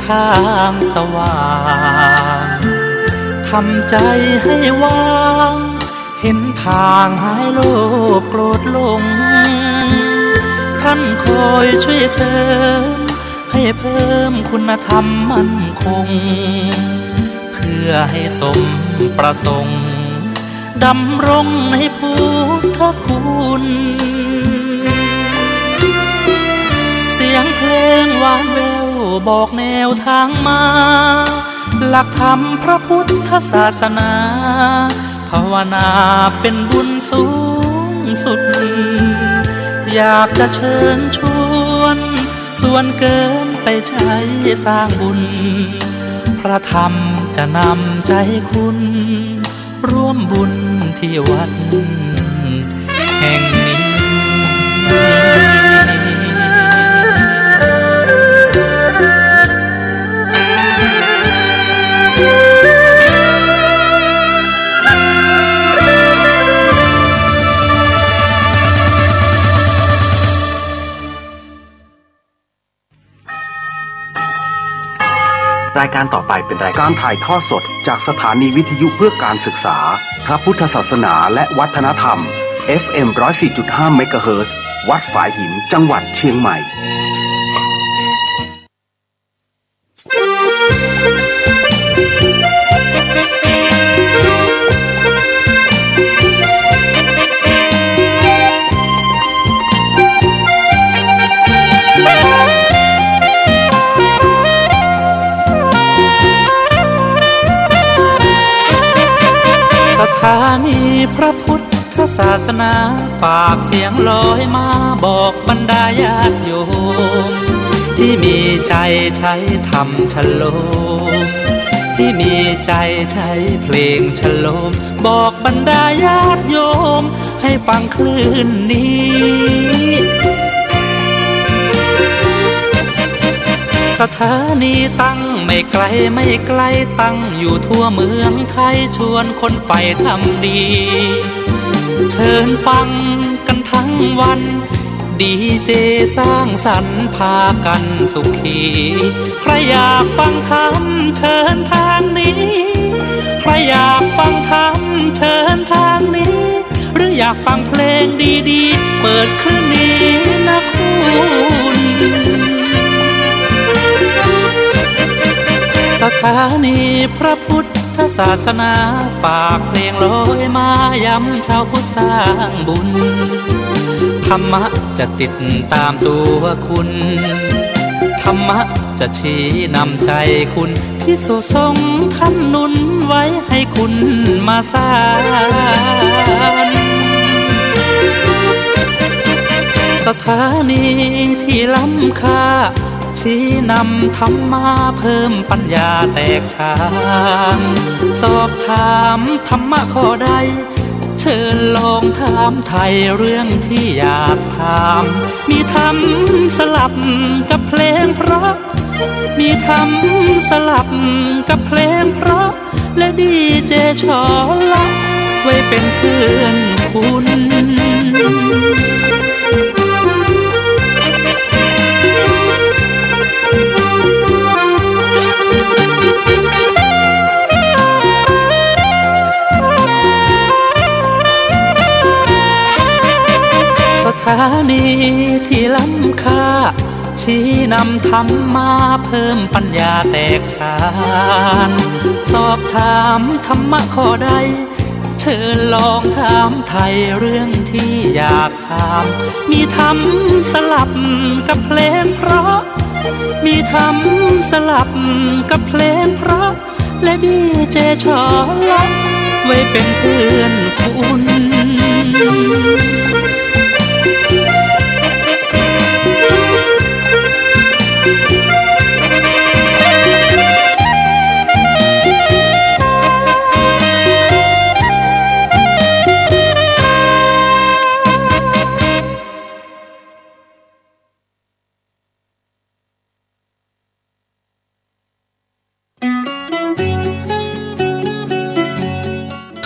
ทางสว่างทำใจให้ว่างเห็นทางหายโลภโกรธหลงท่านคอยช่วยเสริมให้เพิ่มคุณธรรมมั่นคงเพื่อให้สมประสงค์ดำรงในพุทธคุณเสียงเพลงหวานแววบอกแนวทางมาหลักธรรมพระพุทธศาสนาภาวนาเป็นบุญสูงสุดอยากจะเชิญชวนส่วนเกินไปใช้สร้างบุญพระธรรมจะนำใจคุณร่วมบุญที่วัดแห่งนี้รายการต่อไปเป็นรายการถ่ายทอดสดจากสถานีวิทยุเพื่อการศึกษาพระพุทธศาสนาและวัฒนธรรม FM 104.5 เมกะเฮิรตซ์วัดฝายหินจังหวัดเชียงใหม่สถานีพระพุทธศาสนาฝากเสียงลอยมาบอกบรรดาญาติโยมที่มีใจใช้ธรรมฉโลมที่มีใจใช้เพลงฉโลมบอกบรรดาญาติโยมให้ฟังคลื่นนี้สถานีตั้งไม่ไกลไม่ไกลตั้งอยู่ทั่วเมืองไทยชวนคนไปทำดีเชิญฟังกันทั้งวันดีเจสร้างสรรค์พากันสุขีใครอยากฟังธรรมเชิญทางนี้ใครอยากฟังธรรมเชิญทางนี้หรืออยากฟังเพลงดีๆเปิดคืนนี้นะคุณสถานีพระพุทธศาสนาฝากเพลงลอยมาย้ำชาวพุทธสร้างบุญธรรมะจะติดตามตัวคุณธรรมะจะชี้นำใจคุณพิสุทรงท่านหนุนไว้ให้คุณมาสานสถานีที่ล้ำค่าชี้นำธรรมะเพิ่มปัญญาแตกฉานสอบถามธรรมะข้อใดเชิญลองถามไทยเรื่องที่อยากถามมีธรรมสลับกับเพลงเพราะมีธรรมสลับกับเพลงเพราะและดีเจชอละไว้เป็นเพื่อนคุณสถานีที่ล้ำค่าชี้นำธรรมะเพิ่มปัญญาแตกฉานสอบถามธรรมะข้อใดเชิญลองถามไทยเรื่องที่อยากถามมีธรรมสลับกับเพลงเพราะมีธรรมสลับกับเพลงเพราะและดีเจชอละไว้เป็นเพื่อนคุณ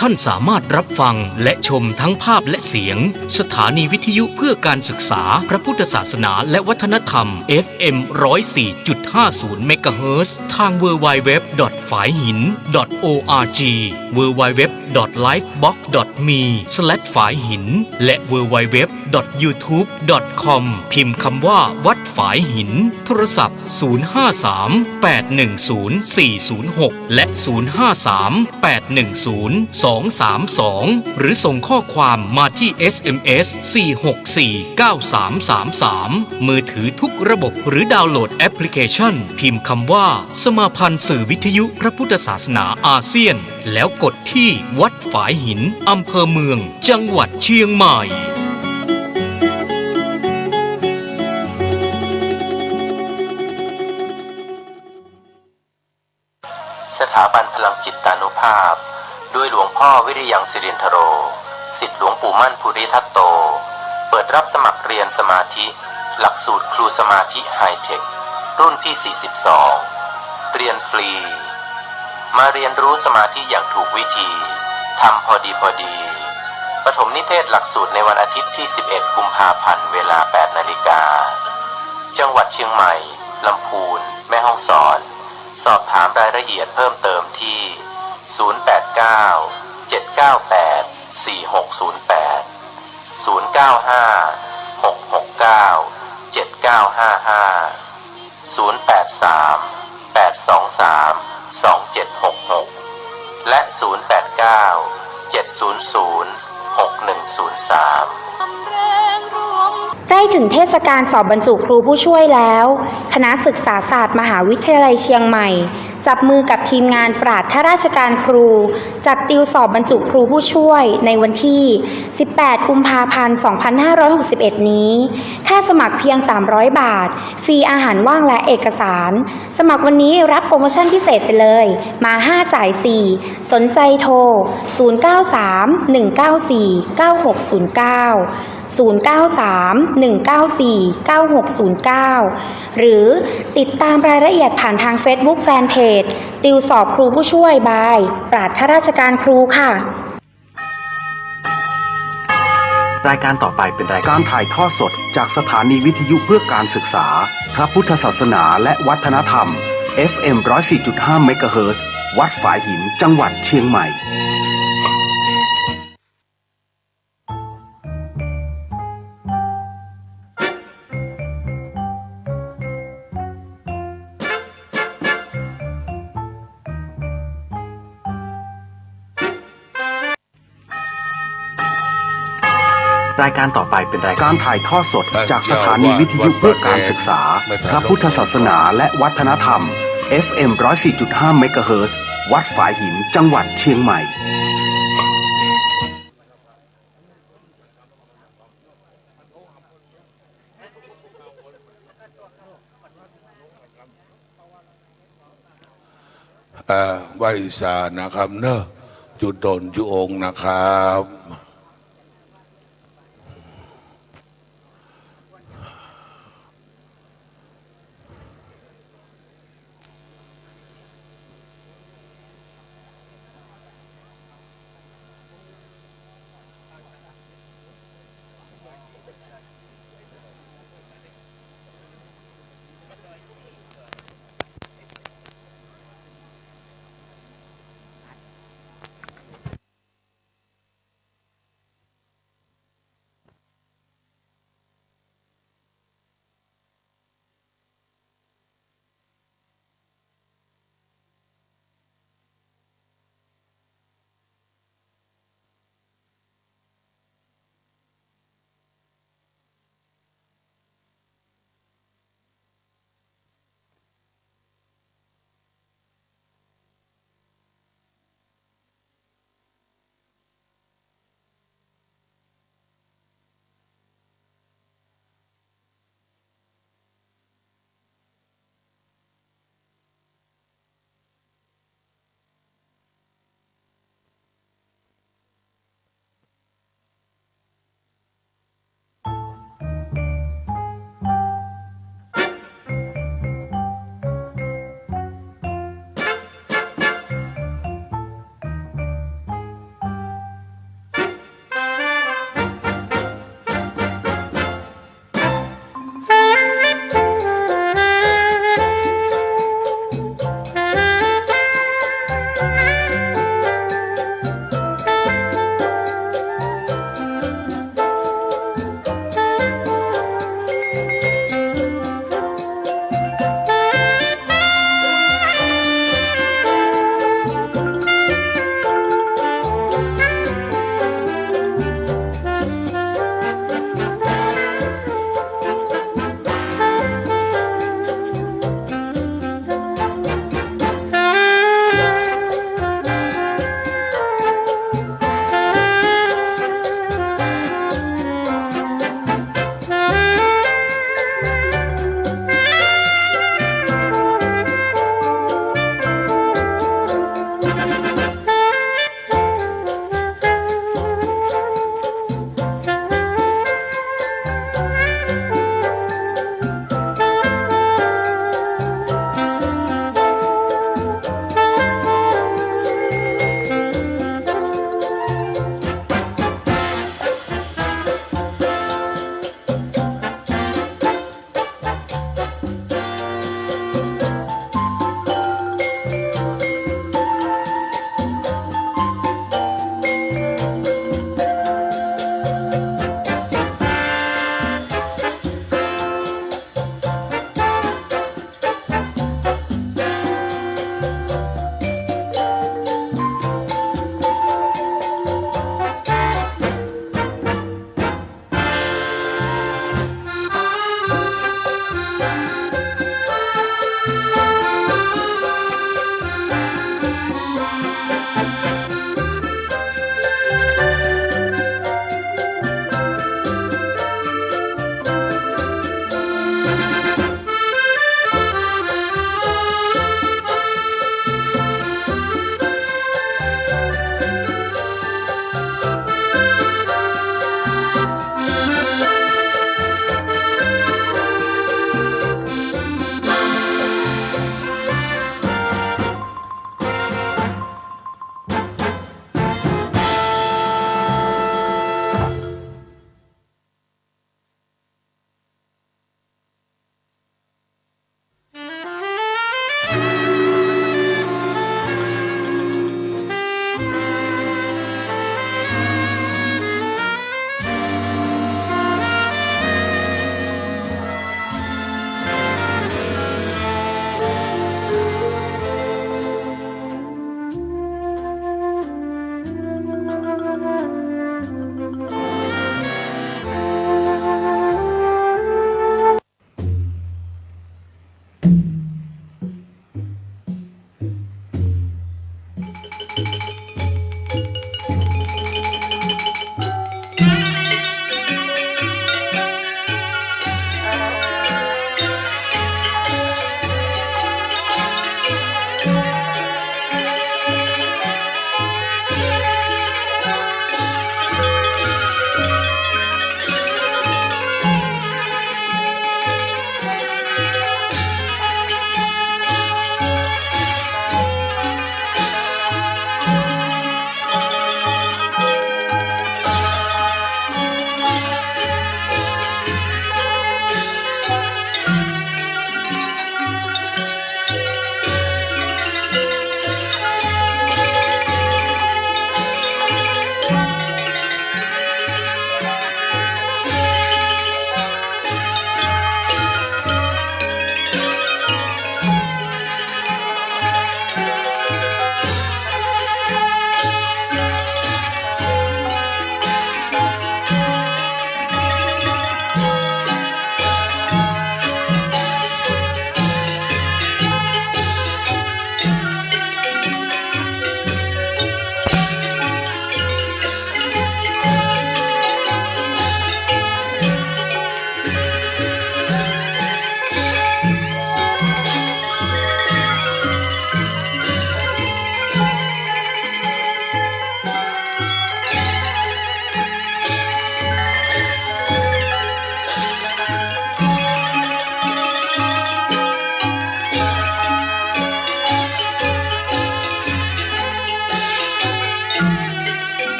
ค ท่านสามารถรับฟังและชมทั้งภาพและเสียงสถานีวิทยุเพื่อการศึกษาพระพุทธศาสนาและวัฒนธรรม FM 104.50 เมกะเฮิรตซ์ทาง www.faihin.org www.lifebox.me/faihin และ www.youtube.com พิมพ์คำว่าวัดฝายหินโทรศัพท์053-810-406และ053-810-232หรือส่งข้อความมาที่ SMS 4649333มือถือทุกระบบหรือดาวน์โหลดแอปพลิเคชันพิมพ์คำว่าสมาพันธ์สื่อวิทยุพระพุทธศาสนาอาเซียนแล้วกดที่วัดฝายหินอำเภอเมืองจังหวัดเชียงใหม่สถาบันพลังจิตตานุภาพด้วยหลวงพ่อวิริยังสิรินทโรศิษย์หลวงปู่มั่นภูริทัตโตเปิดรับสมัครเรียนสมาธิหลักสูตรครูสมาธิไฮเทครุ่นที่ 42 เรียนฟรีมาเรียนรู้สมาธิอย่างถูกวิธีทำพอดีปฐมนิเทศหลักสูตรในวันอาทิตย์ที่ 11 กุมภาพันธ์เวลา 8 นาฬิกาจังหวัดเชียงใหม่ลำพูนแม่ฮ่องสอนสอบถามรายละเอียดเพิ่มเติมที่ 089-798-4608 และ 089-700-6103ใกล้ถึงเทศกาลสอบบรรจุครูผู้ช่วยแล้วคณะศึกษาศาสตร์มหาวิทยาลัยเชียงใหม่จับมือกับทีมงานปราชญ์ข้าราชการครูจัดติวสอบบรรจุครูผู้ช่วยในวันที่ 18 กุมภาพันธ์ 2561 นี้ค่าสมัครเพียง 300 บาทฟรีอาหารว่างและเอกสารสมัครวันนี้รับโปรโมชั่นพิเศษไปเลยมา5จ่าย4สนใจโทร 093-194-9609 หรือติดตามรายละเอียดผ่านทาง Facebook Fanpage ติวสอบครูผู้ช่วยบายปราชญ์ข้าราชการครูค่ะ รายการต่อไปเป็นรายการถ่ายทอดสดจากสถานีวิทยุเพื่อการศึกษาพระพุทธศาสนาและวัฒนธรรม FM 104.5 เมกะเฮิรตซ์วัดฝายหินจังหวัดเชียงใหม่รายการต่อไปเป็นรายการถ่ายทอดสดจากสถานีวิทยุเพื่อการศึกษาพระพุทธศาสนาและวัฒนธรรม FM 104.5 เมกะเฮิรตซ์วัดฝายหินจังหวัดเชียงใหม่ไหว้สานะครับเนอะจุดโดนจุองนะครับ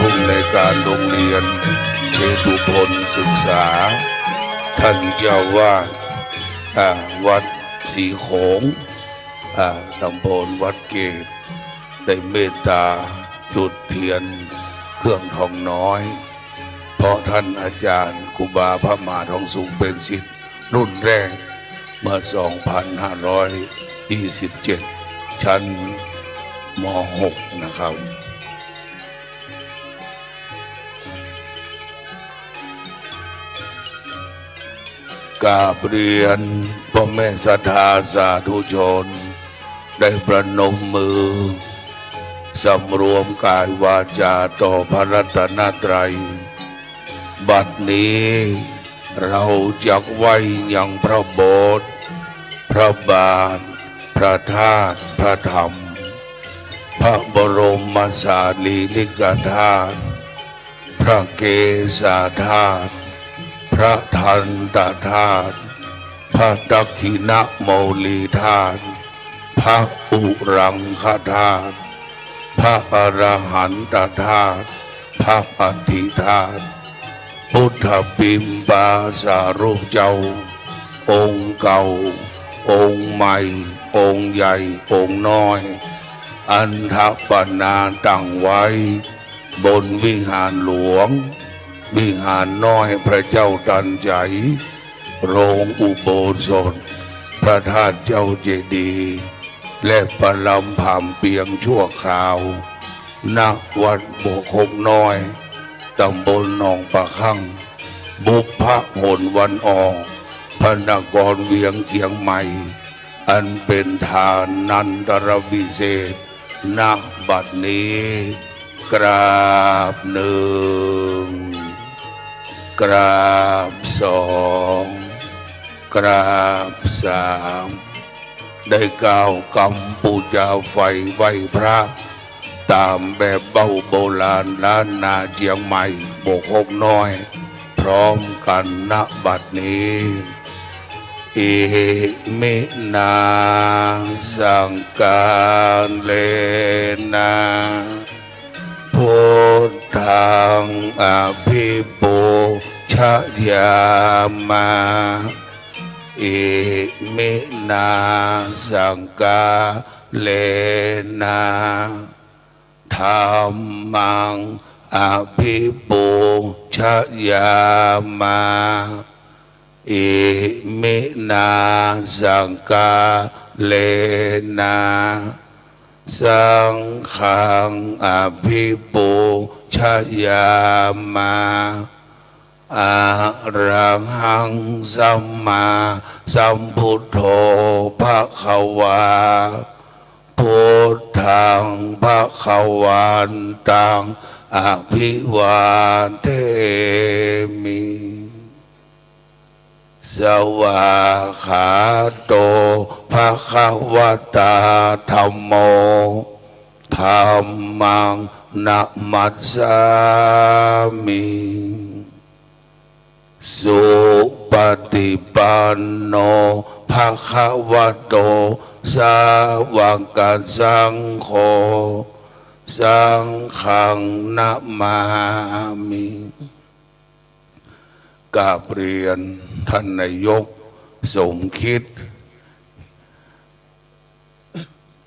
ผู้ในวยการโรงเรียนเชตุพลศึกษา ท่านเจ้าวาดวัดสีโขงตำบลวัดเกตได้เมตตาจุดเทียนเครื่องทองน้อย เพราะท่านอาจารย์ครูบาพระมหาทองสุขเป็นศิษย์รุ่นแรกเมื่อ 2527 ชั้นม .6 นะครับกราบเรียนพ่อแม่ศรัทธาสาธุชนได้ประนมมือสำรวมกายวาจาต่อพระรัตนตรัยบัดนี้เราจักไหว้ยังพระโบสถ์พระบาทพระธาตุพระธรรมพระบรมสารีริกธาตุพระเกศาธาตุพระทันตธาตุพระดักขิณโมลีธาตุพระอุรังคธาตุพระอรหันตธาตุพระอธิธาตุพุทธปิมปาสารูปเจ้าองค์เก่าองค์ใหม่องค์ใหญ่องค์น้อยอันทปนาตั้งไว้บนวิหารหลวงวิหารน้อยพระเจ้าตันใจโรงอุโบสถพระธาตุเจ้าเจดีย์และประลำผามเปียงชั่วคราวณวัดโบกคกน้อยตำบลหนองปะคั่งบุพผลวันออกพระนครเวียงเกียงใหม่อันเป็นทานนันตรวิเศษณบัดนี้กราบหนึ่งกราบสองกราบสามได้ก้าวกำปูจาไฟไหวพระตามแบบเบ้าโบราณล้านนาเจียงใหม่โบกคกน้อยพร้อมกันณบัดนี้อิมินาสังการเลนะพุทธังอภิปูชยามาอิมินาสังกาเลนะธัมมังอภิปูชยามาอิมินาสังกาเลนะสังฆังอภิปูชยามาอะระหังสัมมาสัมพุทโธภควาพุทธังภวันตังอภิวาเทมิสวากขาโตภควตาธัมโมธัมมังนะมัสสามิสุปฏิปันโนภควโตสาวกสังโฆสังฆังนะมามิกราบเรียนท่านนายกสมคิด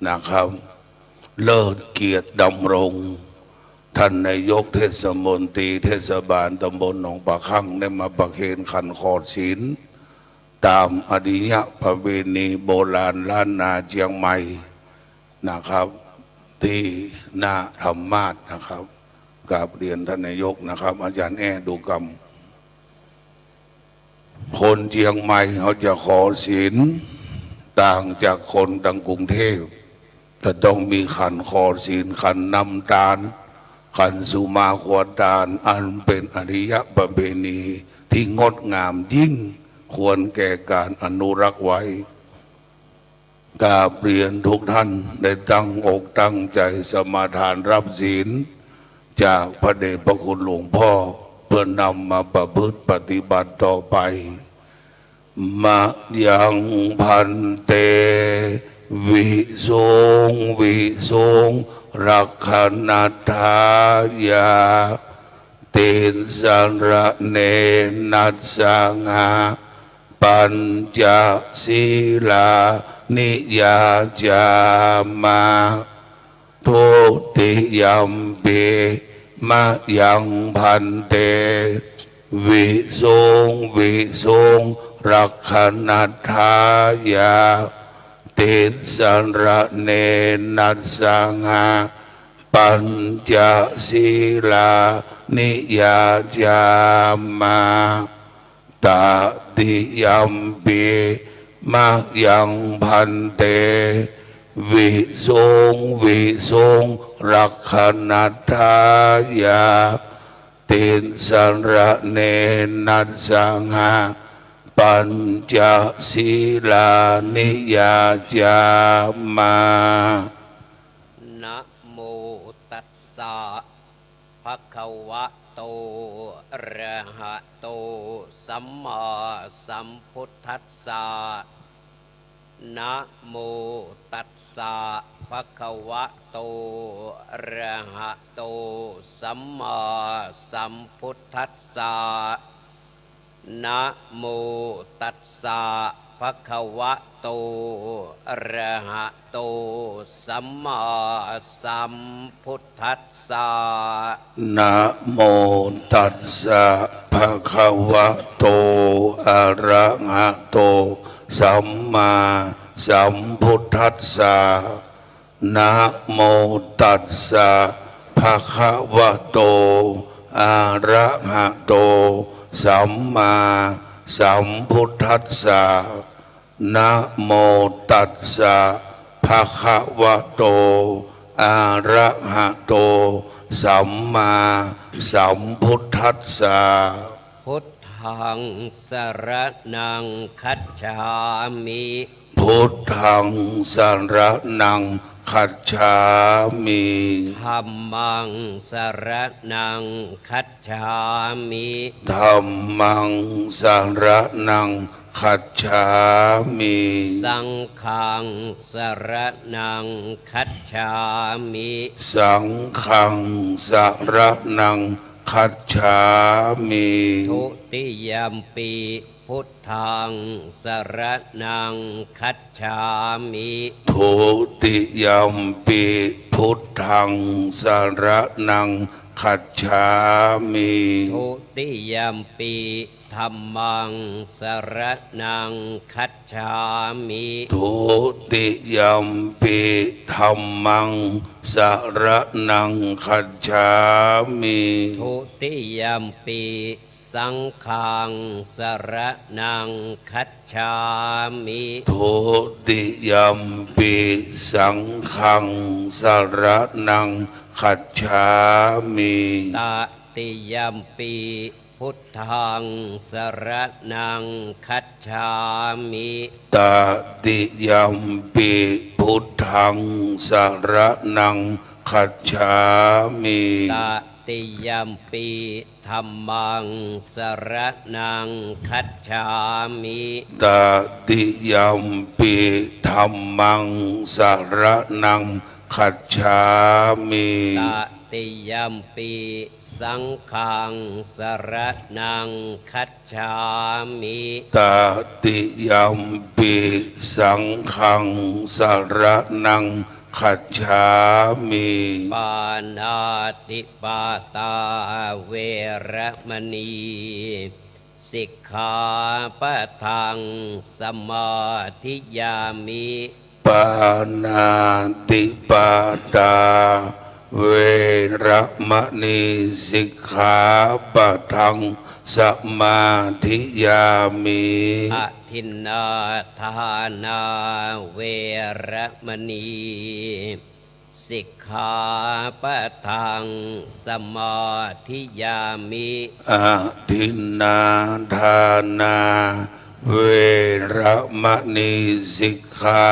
นะครับเลิศเกียรติดำรงท่านนายกเทศมนตรีเทศบาลตำบลหนองปะคั่งได้มาประเคนขันคอศีลตามอดิยประเพณีโบราณล้านนาเชียงใหม่นะครับที่นาธรรมาสนะครับกราบเรียนท่านนายกนะครับอาจารย์แอดูกรรมคนเชียงใหม่เขาจะขอศีลต่างจากคนดังกรุงเทพแต่ต้องมีขันขอศีลขันนำตาลขันสุมาขวดตาลอันเป็นอริยประเพณีที่งดงามยิ่งควรแก่การอนุรักษ์ไว้กราบเรียนทุกท่านได้ตั้งอกตั้งใจสมาทานรับศีลจากพระเดชพระคุณหลวงพ่อเพื่อนำมาประพฤติปฏิบัติต่อไปมะยังพันเต วิสงวิสงรักขณทายาเตนสันระเนนัสสังหาปัญจศีลานิยาจามาทุติยัมปิมะยังพันเตวิสงวิสงรักขณทายาเตสันระเนนัสสังหาปัญจศีลานิยาจามาตติยัมปิมะยังพันเตวิสงวิสงรักขณทายาเตสันระเนนัสสังหาปัญจศีลานิยาจามานะโมตัสสะภะคะวะโตอะระหะโตสัมมาสัมพุทธัสสะนะโมตัสสะภะคะวะโตอะระหะโตสัมมาสัมพุทธัสสะนะโมตัสสะภะคะวะโตอะระหะโตสัมมาสัมพุทธัสสะนะโมตัสสะภะคะวะโตอะระหะโตสัมมาสัมพุทธัสสะนะโมตัสสะภะคะวะโตอะระหะโตสัมมาสัมพุทธัสสะนะโมตัสสะภะคะวะโตอะระหะโตสัมมาสัมพุทธัสสะพุทธังสรณังคัจฉามิพุทธังสรณังคัจฉามิธัมมังสรณังคัจฉามิธัมมังสรณังคัจฉามิสังฆังสรณังคัจฉามิสังฆังสรณังคัจฉามิทุติยัมปิพุทธังสรณังคัจฉามิทุติยัมปิพุทธังสรณังคัจฉามิทุติยัมปิธัมมังสรณังคัจฉามิทุติยัมปิธัมมังสรณังคัจฉามิทุติยัมปิสังฆังสรณังคัจฉามิทุติยัมปิสังฆังสรณังคัจฉามิตติยัมปิพุทธังสรณังคัจฉามิตติยัมปิพุทธังสรณังคัจฉามิตติยัมปิธัมมังสรณังคัจฉามิตติยัมปิธัมมังสรณังคัจฉามิตติยัมปิสังฆังสรณังคัจฉามิตติยัมปิสังฆังสรณังคัจฉามิปานาติปาตาเวระมณีสิกขาปะทังสมาธิยามิปานาติปาตาเวระมณีสิกขาปะทังสมาธิยามิอทินนาทานาเวระมณีสิกขาปะทังสมาธิยามิอทินนาทานาเวระมณีสิกขา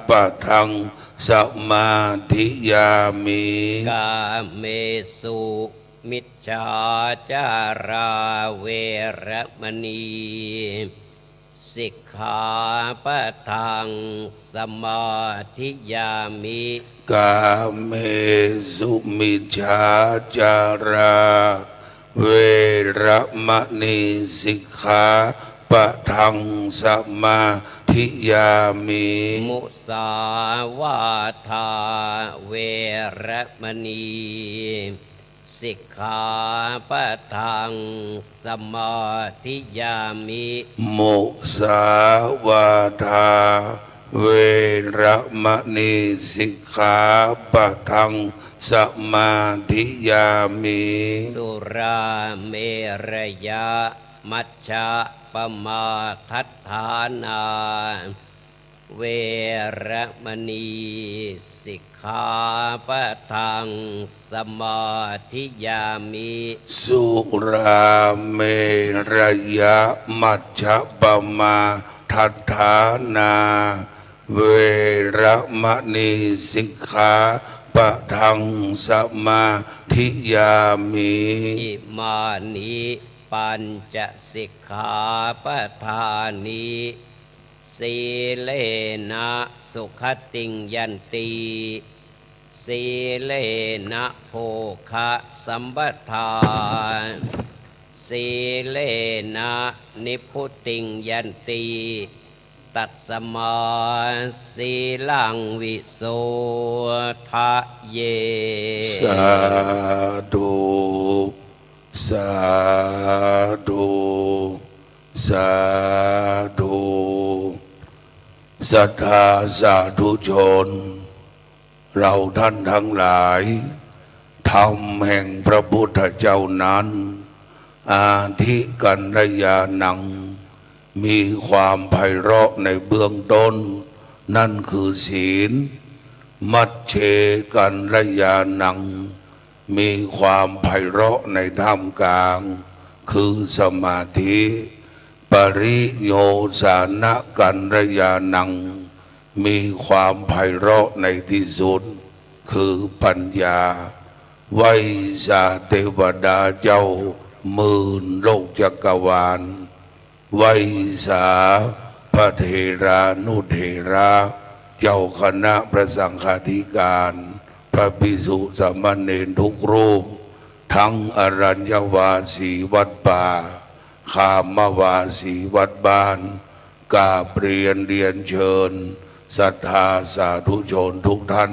ปะทังสมาธิยามิกาเมสุมิจฉาจาราเวระมณีสิ สิกขาปะทังสมาธิยามิ กาเมสุมิจฉาจาราเวระมณีสิกขาปะทังสมาธิยามิ มุสาวาทาเวระมณีสิกขาปะทังสมาธิยามิ มุสาวาทาเวระมณีสิกขาปะทังสมาธิยามิ สุราเมรยะมัชฌะปมาทัฏฐานาเวระมณีสิกขาปะทังสมาธิยามิ สุราเมรยะมัชฌะปมาทัฏฐานาเวระมณีสิกขาปะทังสมาธิยามิ อิมานิปัญจสิกขาปทานิสีเลนะสุขติงยันติสีเลนะโภคะสัมปทาสีเลนะนิพพุติงยันติตัสสมาสีลังวิโสทะเย สาธุสาธุสาธุศรัทธาสาธุชนเราท่านทั้งหลายธรรมแห่งพระพุทธเจ้านั้นอาทิกันรยานังมีความไพเราะในเบื้องต้นนั่นคือศีลมัชเชกันรยานังมีความไพเราะในท่ามกลางคือสมาธิปริโยสานะกันรยานังมีความไพเราะในที่สุดคือปัญญาไวยสาเทวดาเจ้าหมื่นโลกจักรวาลไวยสาพระเถรานุเถระเจ้าคณะพระสังฆาธิการพระภิกษุสามเณรทุกรูปทั้งอรัญญวาสีวัดป่าคามวาสีวัดบ้านกราบเรียนเชิญศรัทธาสาธุชนทุกท่าน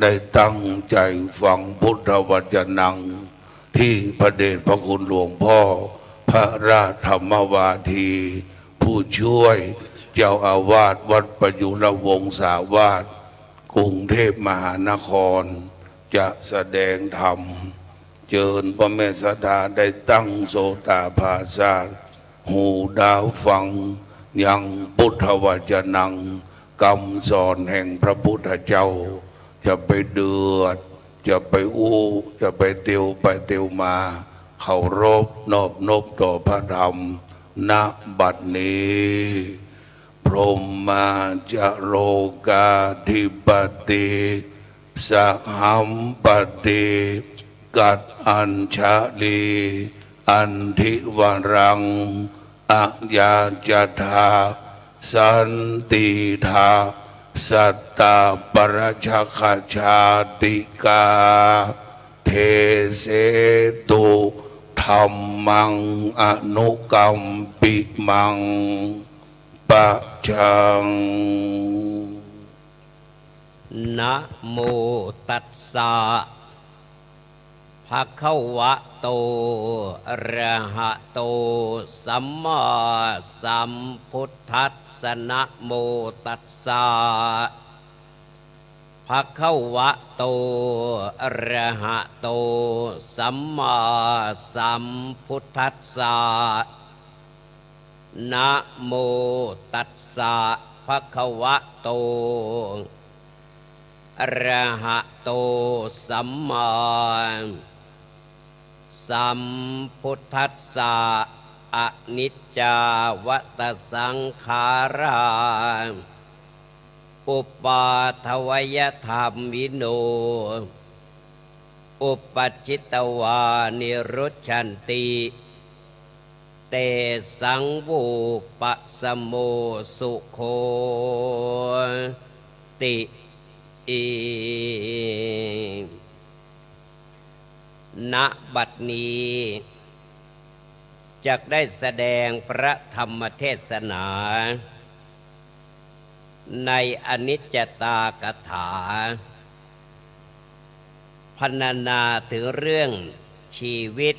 ได้ตั้งใจฟังพุทธวจนังที่พระเดชพระคุณหลวงพ่อพระราชธรรมวาทีผู้ช่วยเจ้าอาวาสวัดประยุรวงศาวาสกรุงเทพมหานครจะแสดงธรรมเจิญพระแม่สดาได้ตั้งโสตาภาสาหูดาวฟังยังพุทธวจนังคำสอนแห่งพระพุทธเจ้าจะไปเดือดจะไปอู้จะไปเตียวไปเตียวมาเคารพนอบนบต่อพระธรรมณบัดนี้พรหมาจโรกาธิปติสหัมปติกัดอัญชลีอันทิวรังอะยาจทาสันติทาสัตตาปรชคชาติกาเทเสตุธรรมังอนุกรรมปิมังปะชัง นะโมตัสสะภะคะวะโตอะระหะโตสัมมาสัมพุทธัสสะนะโมตัสสะภะคะวะโตอะระหะโตสัมมาสัมพุทธัสสะนะโมตัสสะภะคะวะโตอะระหะโตสัมมาสัมพุทธัสสะอนิจจาวัตสังขาราอุปาทวยธรรมวิโนอุปจิตตวานิรุชันติเต เตสังวูปะสโมสุโคติอิณบัดนี้จักได้แสดงพระธรรมเทศนาในอนิจจตากถาพรรณนาถึงเรื่องชีวิต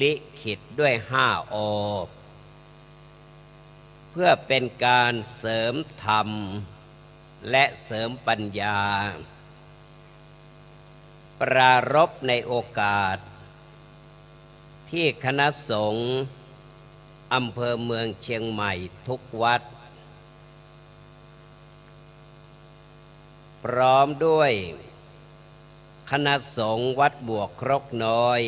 ลิขิตด้วย5 อเพื่อเป็นการเสริมธรรมและเสริมปัญญาปรารภในโอกาสที่คณะสงฆ์อำเภอเมืองเชียงใหม่ทุกวัดพร้อมด้วยคณะสงฆ์วัดบวกครกน้อย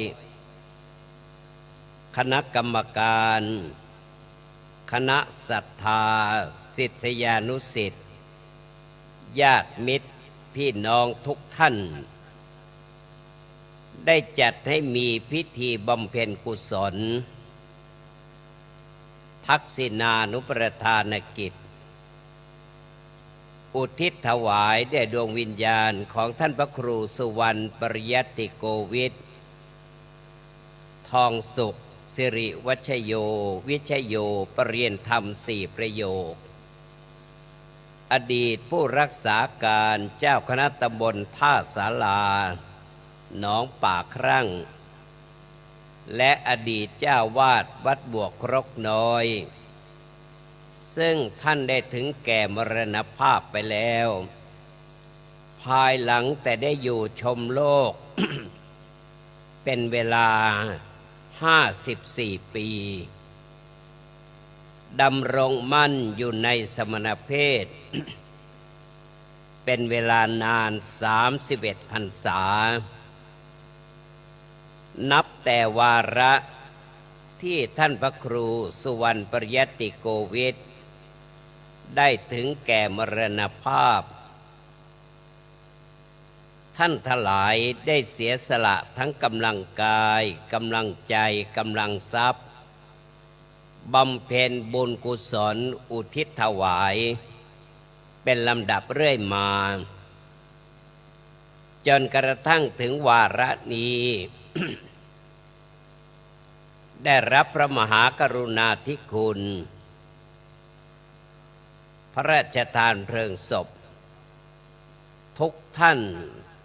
คณะกรรมการคณะศรัทธาศิษยานุศิษย์ญาติมิตรพี่น้องทุกท่านได้จัดให้มีพิธีบำเพ็ญกุศลทักษิณานุประทานกิจอุทิศถวายแด่ดวงวิญญาณของท่านพระครูสุวรรณปริยัติโกวิททองสุขสิริวัชโยวิชโยปรริยนธรรม4 ประโยคอดีตผู้รักษาการเจ้าคณะตำบลท่าศาลาหนองป่าครั่งและอดีตเจ้าวาดวัดบวกครกน้อยซึ่งท่านได้ถึงแก่มรณภาพไปแล้วภายหลังแต่ได้อยู่ชมโลก เป็นเวลา54 ปีดำรงมั่นอยู่ในสมณเพศ เป็นเวลานาน31 พรรษานับแต่วาระที่ท่านพระครูสุวรรณปริยัติโกวิทได้ถึงแก่มรณภาพท่านทั้งหลายได้เสียสละทั้งกำลังกายกำลังใจกำลังทรัพย์บำเพ็ญบุญกุศลอุทิศถวายเป็นลำดับเรื่อยมาจนกระทั่งถึงวาระนี้ ได้รับพระมหากรุณาธิคุณพระราชทานเพลิงศพทุกท่าน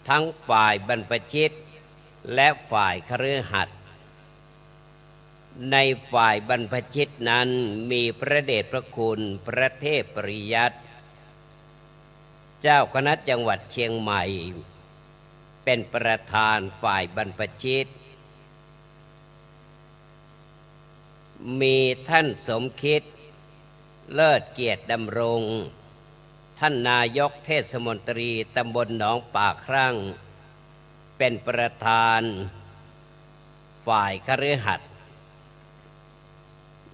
ทั้งฝ่ายบรรพชิตและฝ่ายคฤหัสถ์ในฝ่ายบรรพชิตนั้นมีพระเดชพระคุณพระเทพปริยัติเจ้าคณะจังหวัดเชียงใหม่เป็นประธานฝ่ายบรรพชิตมีท่านสมคิดเลิศเกียรติดำรงท่านนายกเทศมนตรีตำบลหนองป่าครั่งเป็นประธานฝ่ายคฤหัสถ์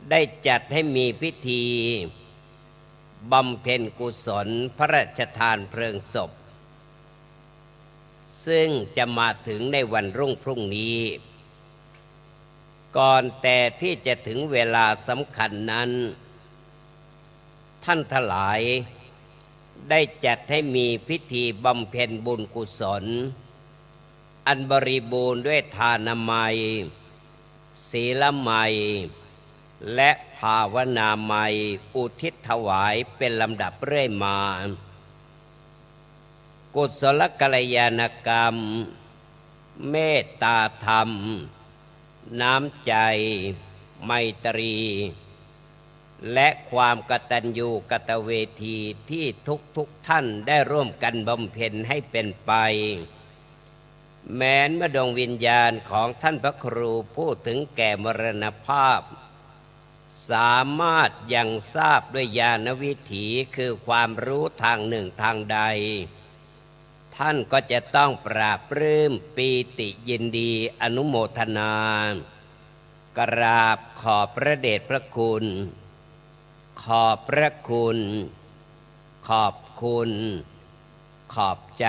ได้จัดให้มีพิธีบำเพ็ญกุศลพระราชทานเพลิงศพซึ่งจะมาถึงในวันรุ่งพรุ่งนี้ก่อนแต่ที่จะถึงเวลาสำคัญนั้นท่านทั้งหลายได้จัดให้มีพิธีบำเพ็ญบุญกุศลอันบริบูรณ์ด้วยทานามัยศีลมัยและภาวนามัยอุทิศถวายเป็นลำดับเรื่อยมากุศลกัลยาณกรรมเมตตาธรรมน้ำใจไมตรีและความกตัญญูกตเวทีที่ทุกท่านได้ร่วมกันบำเพ็ญให้เป็นไปแม้นเมื่อดวงวิญญาณของท่านพระครูผู้ถึงแก่มรณภาพสามารถยังทราบด้วยญาณวิถีคือความรู้ทางหนึ่งทางใดท่านก็จะต้องปราบปลื้มปีติยินดีอนุโมทนากราบขอบพระเดชพระคุณขอบพระคุณขอบคุณขอบใจ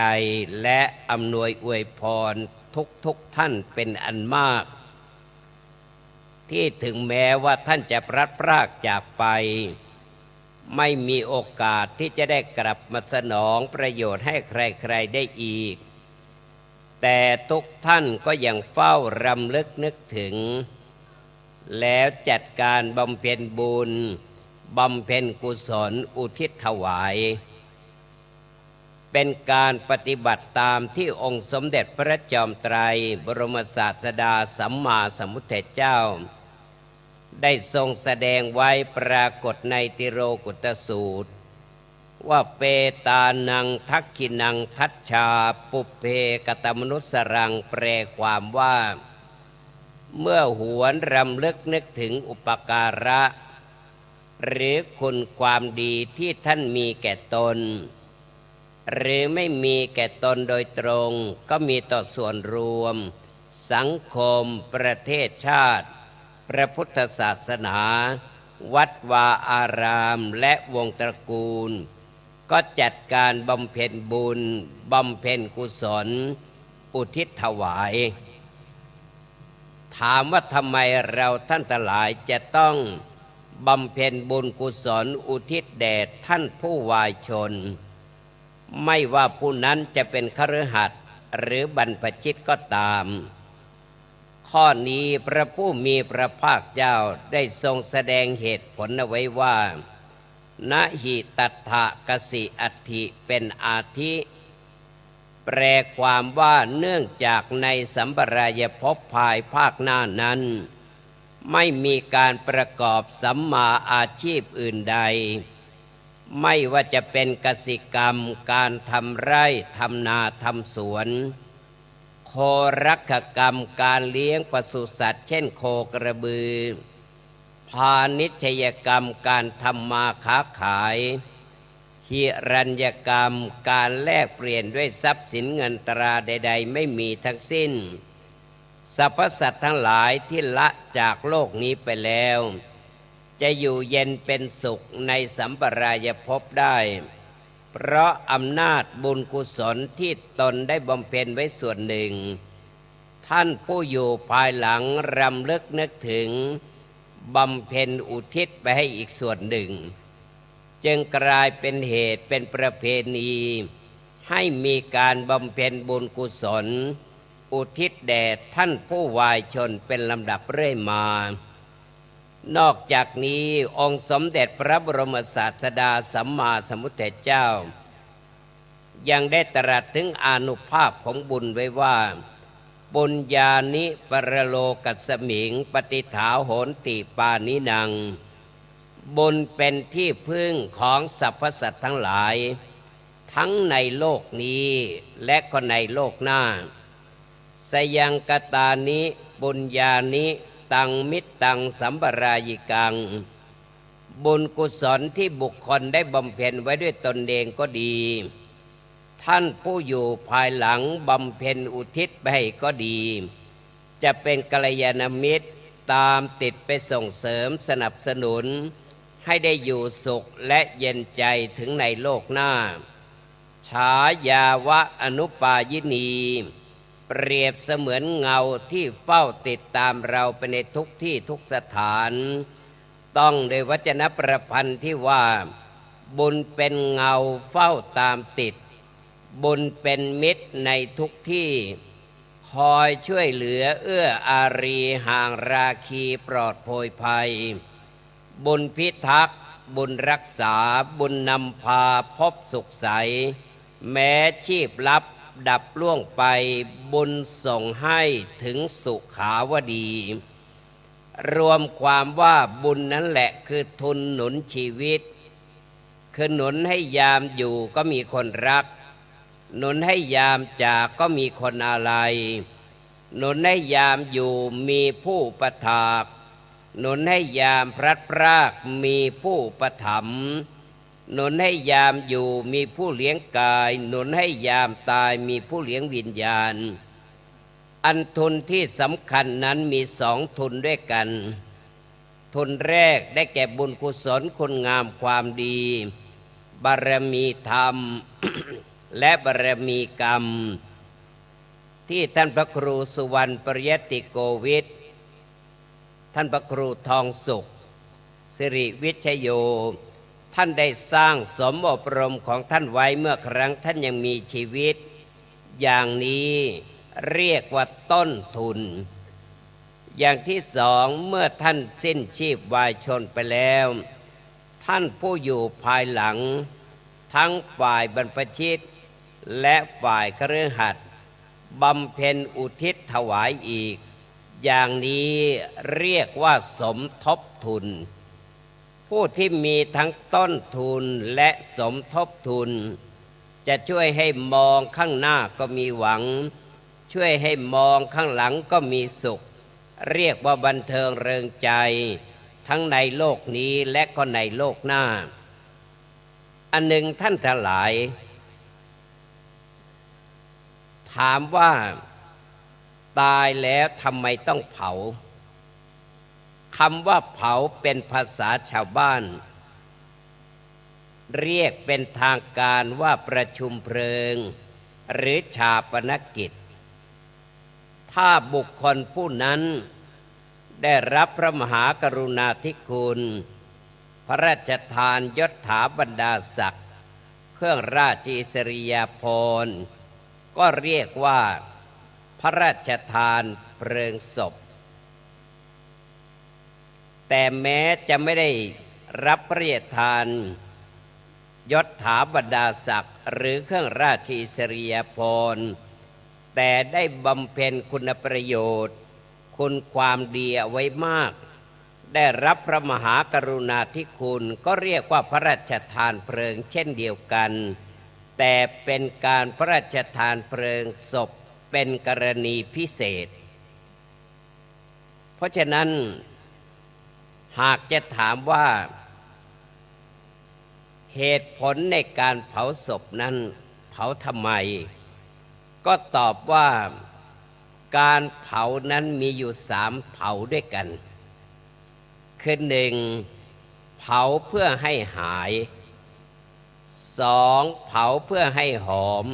และอำนวยอวยพรทุกท่านเป็นอันมาก ที่ถึงแม้ว่าท่านจะพลัดพรากจากไปไม่มีโอกาสที่จะได้กลับมาสนองประโยชน์ให้ใครๆได้อีกแต่ทุกท่านก็ยังเฝ้ารำลึกนึกถึงแล้วจัดการบำเพ็ญบุญบำเพ็ญกุศลอุทิศถวายเป็นการปฏิบัติตามที่องค์สมเด็จพระจอมไตรบรมศาสดาสัมมาสัมพุทธเจ้าได้ทรงแสดงไว้ปรากฏในติโรกุตสูตรว่าเปตานังทักขินังทัชชาปุเพกตมนุสรังแปลความว่าเมื่อหวนรำลึกนึกถึงอุปการะหรือคุณความดีที่ท่านมีแก่ตนหรือไม่มีแก่ตนโดยตรงก็มีต่อส่วนรวมสังคมประเทศชาติพระพุทธศาสนาวัดวาอารามและวงตระกูลก็จัดการบำเพ็ญบุญบำเพ็ญกุศลอุทิศถวายถามว่าทำไมเราท่านทั้งหลายจะต้องบำเพ็ญบุญกุศลอุทิศแด่ท่านผู้วายชนไม่ว่าผู้นั้นจะเป็นคฤหัสถ์หรือบรรพชิตก็ตามข้อนี้พระผู้มีพระภาคเจ้าได้ทรงแสดงเหตุผลเอาไว้ว่านะหิตัฏฐกสิอัตถิเป็นอาทิแปลความว่าเนื่องจากในสัมปรายภพภายภาคหน้านั้นไม่มีการประกอบสัมมาอาชีพอื่นใดไม่ว่าจะเป็นกสิกรรมการทำไร่ทำนาทำสวนโครักขกรรมการเลี้ยงปศุสัตว์เช่นโคกระบือพาณิชยกรรมการทำมาค้าขายหิรัญญกรรมการแลกเปลี่ยนด้วยทรัพย์สินเงินตราใดๆไม่มีทั้งสิ้นสรรพสัตว์ทั้งหลายที่ละจากโลกนี้ไปแล้วจะอยู่เย็นเป็นสุขในสัมปรายภพได้เพราะอำนาจบุญกุศลที่ตนได้บำเพ็ญไว้ส่วนหนึ่งท่านผู้อยู่ภายหลังรำลึกนึกถึงบำเพ็ญอุทิศไปให้อีกส่วนหนึ่งจึงกลายเป็นเหตุเป็นประเพณีให้มีการบำเพ็ญบุญกุศลอุทิศแด่ท่านผู้วายชนเป็นลำดับเรื่อยมานอกจากนี้องค์สมเด็จพระบรมศาสดาสัมมาสัมพุทธเจ้ายังได้ตรัสถึงอานุภาพของบุญไว้ว่าปุญญานิปรโลกัสสมิงปฏิถาโหนติปานินังบุญเป็นที่พึ่งของสรรพสัตว์ทั้งหลายทั้งในโลกนี้และก็ในโลกหน้าสยังกตานิปุญญานิตังมิตตังสัมปรายิกังบุญกุศลที่บุคคลได้บำเพ็ญไว้ด้วยตนเองก็ดีท่านผู้อยู่ภายหลังบำเพ็ญอุทิศไปให้ก็ดีจะเป็นกัลยาณมิตรตามติดไปส่งเสริมสนับสนุนให้ได้อยู่สุขและเย็นใจถึงในโลกหน้าฉายาวะอนุปายินีเปรียบเสมือนเงาที่เฝ้าติดตามเราไปในทุกที่ทุกสถานต้องโดยวจนประพันธ์ที่ว่าบุญเป็นเงาเฝ้าตามติดบุญเป็นมิตรในทุกที่คอยช่วยเหลือเอื้ออารีห่างราคีปลอดโผยภัยบุญพิทักษ์บุญรักษาบุญนำพาพบสุขใสแม้ชีพลับดับล่วงไปบุญส่งให้ถึงสุขาวดีรวมความว่าบุญนั่นแหละคือทุนหนุนชีวิตคือหนุนให้ยามอยู่ก็มีคนรักหนุนให้ยามจากก็มีคนอาลัยหนุนให้ยามอยู่มีผู้ประทากหนุนให้ยามพลัดพรากมีผู้ประถมหนุนให้ยามอยู่มีผู้เลี้ยงกายหนุนให้ยามตายมีผู้เลี้ยงวิญญาณอันทุนที่สำคัญนั้นมีสองทุนด้วยกันทุนแรกได้แก่บุญกุศลคุณงามความดีบารมีธรรม และบารมีกรรมที่ท่านพระครูสุวรรณปริยติโกวิท ท่านพระครูทองสุขสิริวิชโยท่านได้สร้างสมอบรมของท่านไว้เมื่อครั้งท่านยังมีชีวิตอย่างนี้เรียกว่าต้นทุนอย่างที่สองเมื่อท่านสิ้นชีพวายชนไปแล้วท่านผู้อยู่ภายหลังทั้งฝ่ายบรรพชิตและฝ่ายคฤหัสถ์บำเพ็ญอุทิศถวายอีกอย่างนี้เรียกว่าสมทบทุนผู้ที่มีทั้งต้นทุนและสมทบทุนจะช่วยให้มองข้างหน้าก็มีหวังช่วยให้มองข้างหลังก็มีสุขเรียกว่าบันเทิงเริงใจทั้งในโลกนี้และก็ในโลกหน้าอันหนึ่งท่านทั้งหลายถามว่าตายแล้วทำไมต้องเผาคำว่าเผาเป็นภาษาชาวบ้านเรียกเป็นทางการว่าประชุมเพลิงหรือชาปนกิจถ้าบุคคลผู้นั้นได้รับพระมหากรุณาธิคุณพระราชทานยศถาบรรดาศักดิ์เครื่องราชอิสริยาภรณ์ก็เรียกว่าพระราชทานเพลิงศพแต่แม้จะไม่ได้รับพระราชทานยศถาบรรดาศักดิ์หรือเครื่องราชอิสริยาภรณ์แต่ได้บำเพ็ญคุณประโยชน์คุณความดีเอาไว้มากได้รับพระมหากรุณาธิคุณก็เรียกว่าพระราชทานเพลิงเช่นเดียวกันแต่เป็นการพระราชทานเพลิงศพเป็นกรณีพิเศษเพราะฉะนั้นหากจะถามว่าเหตุผลในการเผาศพนั้นเผาทำไมก็ตอบว่าการเผานั้นมีอยู่3เผาด้วยกันคือ1เผาเพื่อให้หาย2เผาเพื่อให้หอม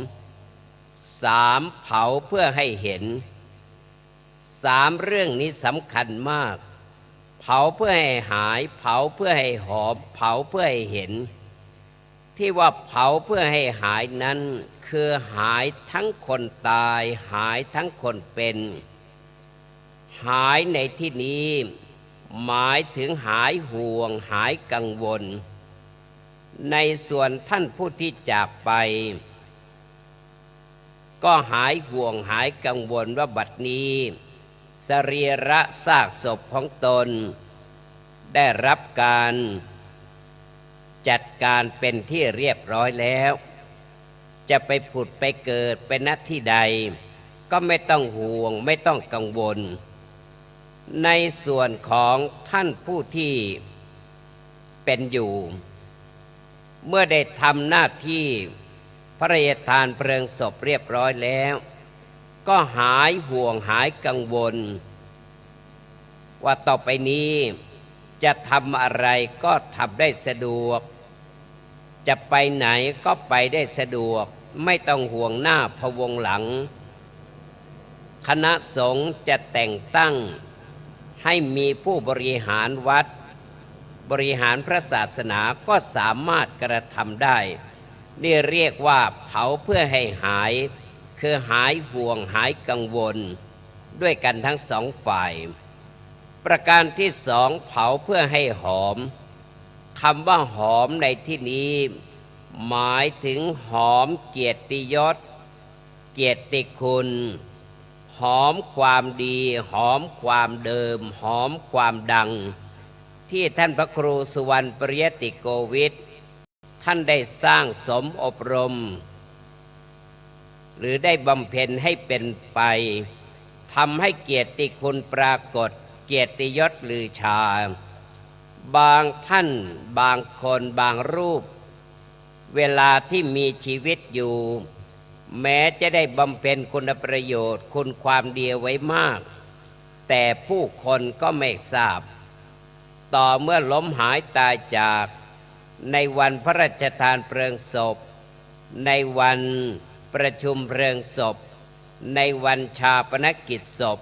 3เผาเพื่อให้เห็น3เรื่องนี้สำคัญมากเผาเพื่อให้หายเผาเพื่อให้หอมเผาเพื่อให้เห็นที่ว่าเผาเพื่อให้หายนั้นคือหายทั้งคนตายหายทั้งคนเป็นหายในที่นี้หมายถึงหายห่วงหายกังวลในส่วนท่านผู้ที่จากไปก็หายห่วงหายกังวลว่าบัดนี้สรีระซากศพของตนได้รับการจัดการเป็นที่เรียบร้อยแล้วจะไปผุดไปเกิดเป็นณที่ใดก็ไม่ต้องห่วงไม่ต้องกังวลในส่วนของท่านผู้ที่เป็นอยู่เมื่อได้ทำหน้าที่พระราชทานเพลิงศพเรียบร้อยแล้วก็หายห่วงหายกังวลว่าต่อไปนี้จะทำอะไรก็ทำได้สะดวกจะไปไหนก็ไปได้สะดวกไม่ต้องห่วงหน้าพะวงหลังคณะสงฆ์จะแต่งตั้งให้มีผู้บริหารวัดบริหารพระศาสนาก็สามารถกระทำได้นี่เรียกว่าเผาเพื่อให้หายคือหายห่วงหายกังวลด้วยกันทั้งสองฝ่ายประการที่2เผาเพื่อให้หอมคำว่าหอมในที่นี้หมายถึงหอมเกียรติยศเกียรติคุณหอมความดีหอมความเดิมหอมความดังที่ท่านพระครูสุวรรณปริยติโกวิทท่านได้สร้างสมอบรมหรือได้บำเพ็ญให้เป็นไปทำให้เกียรติคุณปรากฏเกียรติยศลือชาบางท่านบางคนบางรูปเวลาที่มีชีวิตอยู่แม้จะได้บำเพ็ญคุณประโยชน์คุณความดีไว้มากแต่ผู้คนก็ไม่ทราบต่อเมื่อล้มหายตายจากในวันพระราชทานเพลิงศพในวันประชุมเพลิงศพในวันชาปนกิจศพ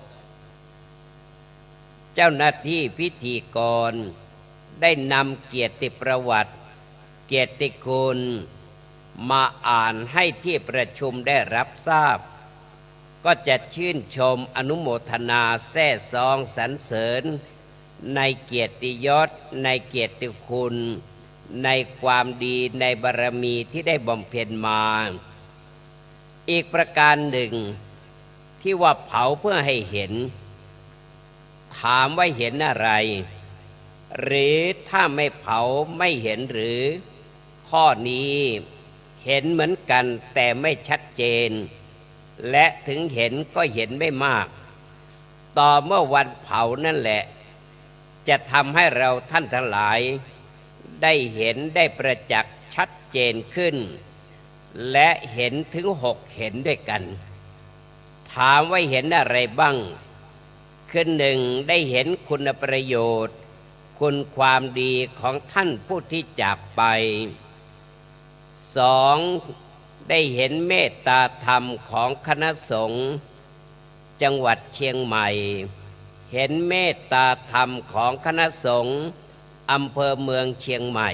เจ้าหน้าที่พิธีกรได้นำเกียรติประวัติเกียรติคุณมาอ่านให้ที่ประชุมได้รับทราบก็จะชื่นชมอนุโมทนาแท้ซองสรรเสริญในเกียรติยศในเกียรติคุณในความดีในบารมีที่ได้บำเพ็ญมาอีกประการหนึ่งที่ว่าเผาเพื่อให้เห็นถามว่าเห็นอะไรหรือถ้าไม่เผาไม่เห็นหรือข้อนี้เห็นเหมือนกันแต่ไม่ชัดเจนและถึงเห็นก็เห็นไม่มากต่อเมื่อวันเผานั่นแหละจะทำให้เราท่านทั้งหลายได้เห็นได้ประจักษ์ชัดเจนขึ้นและเห็นถึง6เห็นด้วยกันถามว่าเห็นอะไรบ้างคือหนึ่งได้เห็นคุณประโยชน์คุณความดีของท่านผู้ที่จากไปสองได้เห็นเมตตาธรรมของคณะสงฆ์จังหวัดเชียงใหม่เห็นเมตตาธรรมของคณะสงฆ์อำเภอเมืองเชียงใหม่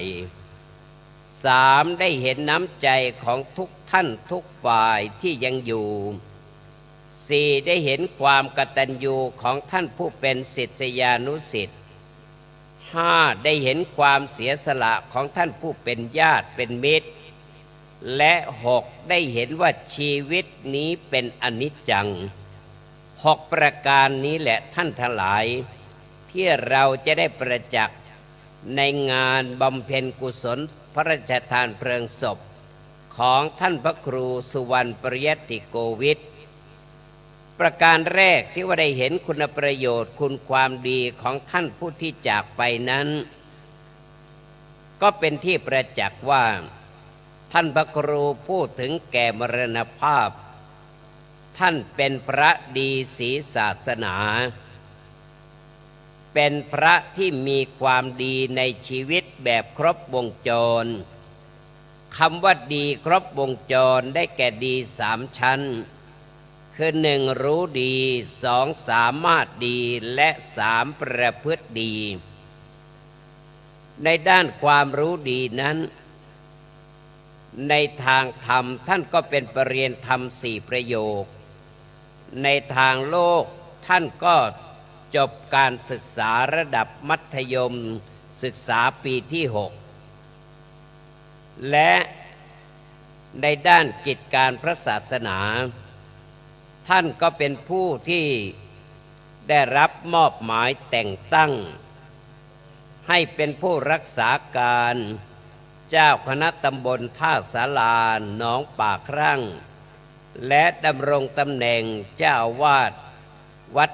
สามได้เห็นน้ำใจของทุกท่านทุกฝ่ายที่ยังอยู่สี่ได้เห็นความกตัญญูของท่านผู้เป็นศิษยานุศิษย์ห้าได้เห็นความเสียสละของท่านผู้เป็นญาติเป็นมิตรและหกได้เห็นว่าชีวิตนี้เป็นอนิจจัง6ประการนี้แหละท่านทั้งหลายที่เราจะได้ประจักษ์ในงานบำเพ็ญกุศลพระราชทานเพลิงศพของท่านพระครูสุวรรณปริยติโกวิทประการแรกที่ว่าได้เห็นคุณประโยชน์คุณความดีของท่านผู้ที่จากไปนั้นก็เป็นที่ประจักษ์ว่าท่านพระครูผู้ถึงแก่มรณภาพท่านเป็นพระดีศรีศาสนาเป็นพระที่มีความดีในชีวิตแบบครบวงจรคำว่าดีครบวงจรได้แก่ดี3ชั้นคือ1รู้ดี2สามารถดีและ3ประพฤติดีในด้านความรู้ดีนั้นในทางธรรมท่านก็เป็นปรริญญาธรรม4ประโยคในทางโลกท่านก็จบการศึกษาระดับมัธยมศึกษาปีที่6และในด้านกิจการพระศาสนาท่านก็เป็นผู้ที่ได้รับมอบหมายแต่งตั้งให้เป็นผู้รักษาการเจ้าคณะตำบลท่าสาราหนองปากครั่งและดำรงตำแหน่งเจ้าอาวาสวัด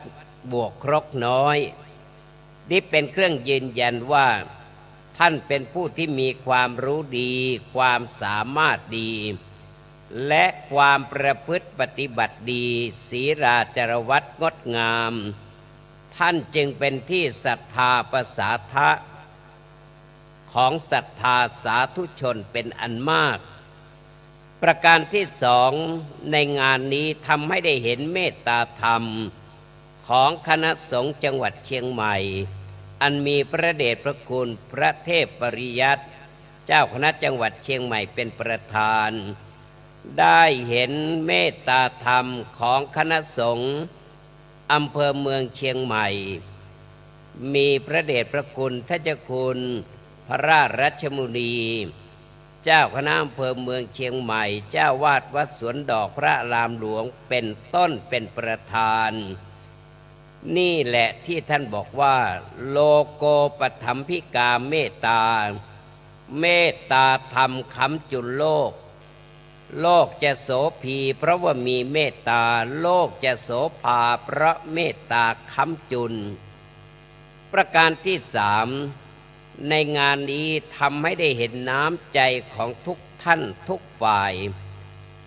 บวกครกน้อยนี่เป็นเครื่องยืนยันว่าท่านเป็นผู้ที่มีความรู้ดีความสามารถดีและความประพฤติปฏิบัติดีศีราจารวัตรงดงามท่านจึงเป็นที่ศรัทธาประสาทะของศรัทธาสาธุชนเป็นอันมากประการที่สองในงานนี้ทำให้ได้เห็นเมตตาธรรมของคณะสงฆ์จังหวัดเชียงใหม่อันมีพระเดชพระคุณพระเทพปริยัติเจ้าคณะจังหวัดเชียงใหม่เป็นประธานได้เห็นเมตตาธรรมของคณะสงฆ์อำเภอเมืองเชียงใหม่มีพระเดชพระคุณท่านเจ้าคุณพระราชรัชมุนีเจ้าคณะอำเภอเมืองเชียงใหม่เจ้าวาดวัดสวนดอกพระอารามหลวงเป็นต้นเป็นประธานนี่แหละที่ท่านบอกว่าโลโกปถัมภิกาเมตตาเมตตาธรรมค้ำจุลโลกโลกจะโสภีเพราะว่ามีเมตตาโลกจะโสภาเพราะเมตตาค้ำจุลประการที่สามในงานนี้ทำให้ได้เห็นน้ำใจของทุกท่านทุกฝ่าย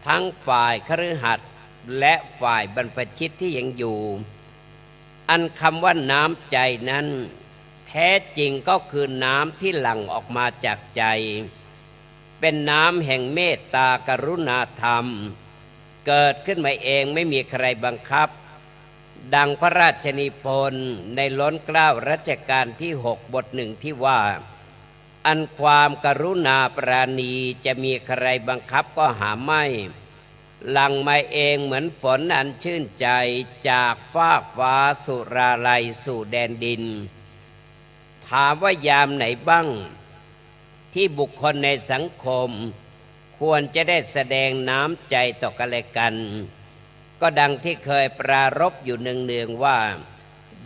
ทั้งฝ่ายคฤหัสถ์และฝ่ายบรรพชิตที่ยังอยู่อันคำว่าน้ำใจนั้นแท้จริงก็คือน้ำที่หลั่งออกมาจากใจเป็นน้ำแห่งเมตตากรุณาธรรมเกิดขึ้นมาเองไม่มีใครบังคับ ดังพระราชนิพนธ์ในล้นเกล้ารัชกาลที่6บทหนึ่งที่ว่า อันความกรุณาปราณีจะมีใครบังคับก็หาไม่หลั่งมาเองเหมือนฝนอันชื่นใจจากฟากฟ้าสุราลัยสู่แดนดินถามว่ายามไหนบ้างที่บุคคลในสังคมควรจะได้แสดงน้ำใจต่อกันและกันก็ดังที่เคยปรารภอยู่เนืองๆว่า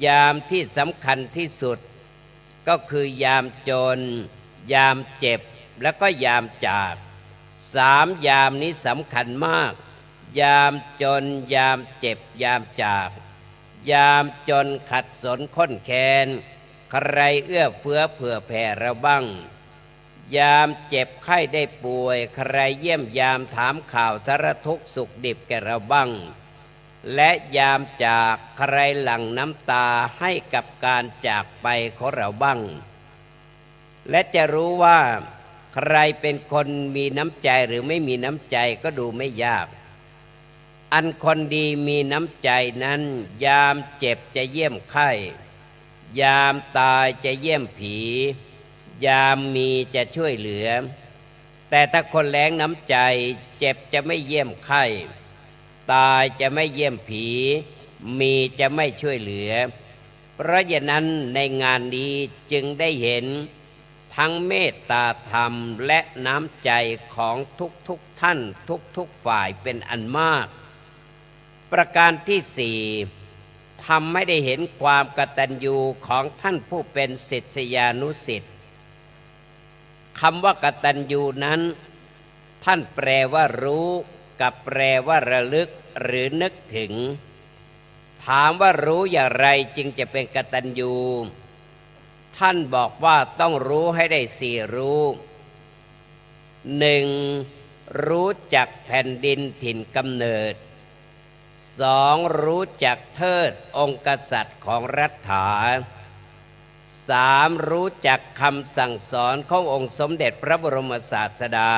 ยามที่สำคัญที่สุดก็คือยามจนยามเจ็บและก็ยามจาก3 ยามนี้สำคัญมากยามจนยามเจ็บยามจากยามจนขัดสนข้นแค้นใครเอื้อเฟื้อเผื่อแผ่เราบ้างยามเจ็บไข้ได้ป่วยใครเยี่ยมยามถามข่าวสารทุกข์สุขดิบแก่เราบ้างและยามจากใครหลั่งน้ำตาให้กับการจากไปของเราบ้างและจะรู้ว่าใครเป็นคนมีน้ำใจหรือไม่มีน้ำใจก็ดูไม่ยากอันคนดีมีน้ำใจนั้นยามเจ็บจะเยี่ยมไข้ยามตายจะเยี่ยมผียามมีจะช่วยเหลือแต่ถ้าคนแล้งน้ำใจเจ็บจะไม่เยี่ยมไข้ตายจะไม่เยี่ยมผีมีจะไม่ช่วยเหลือเพราะฉะนั้นในงานนี้จึงได้เห็นทั้งเมตตาธรรมและน้ำใจของทุกท่านทุกฝ่ายเป็นอันมากประการที่4ทำให้ได้เห็นความกตัญญูของท่านผู้เป็นศิษยานุศิษย์คำว่ากตัญญูนั้นท่านแปลว่ารู้กับแปลว่าระลึกหรือนึกถึงถามว่ารู้อย่างไรจึงจะเป็นกตัญญูท่านบอกว่าต้องรู้ให้ได้4 รู้ 1. รู้จักแผ่นดินถิ่นกำเนิด 2. รู้จักเทิดองค์กษัตริย์ของรัฐา 3. รู้จักคำสั่งสอนขององค์สมเด็จพระบรมศาสดา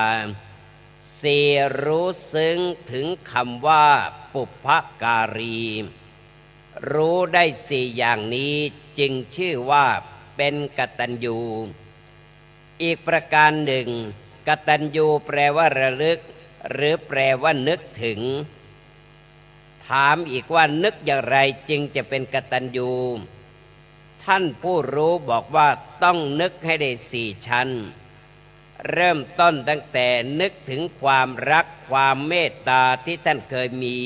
4. รู้ซึ้งถึงคำว่าปุพพการีรู้ได้4 อย่างนี้จึงชื่อว่าเป็นกตัญญูอีกประการหนึ่งกตัญญูแปลว่าระลึกหรือแปลว่านึกถึงถามอีกว่านึกอย่างไรจึงจะเป็นกตัญญูท่านผู้รู้บอกว่าต้องนึกให้ได้4 ชั้นเริ่มต้นตั้งแต่นึกถึงความรักความเมตตาที่ท่านเคยมี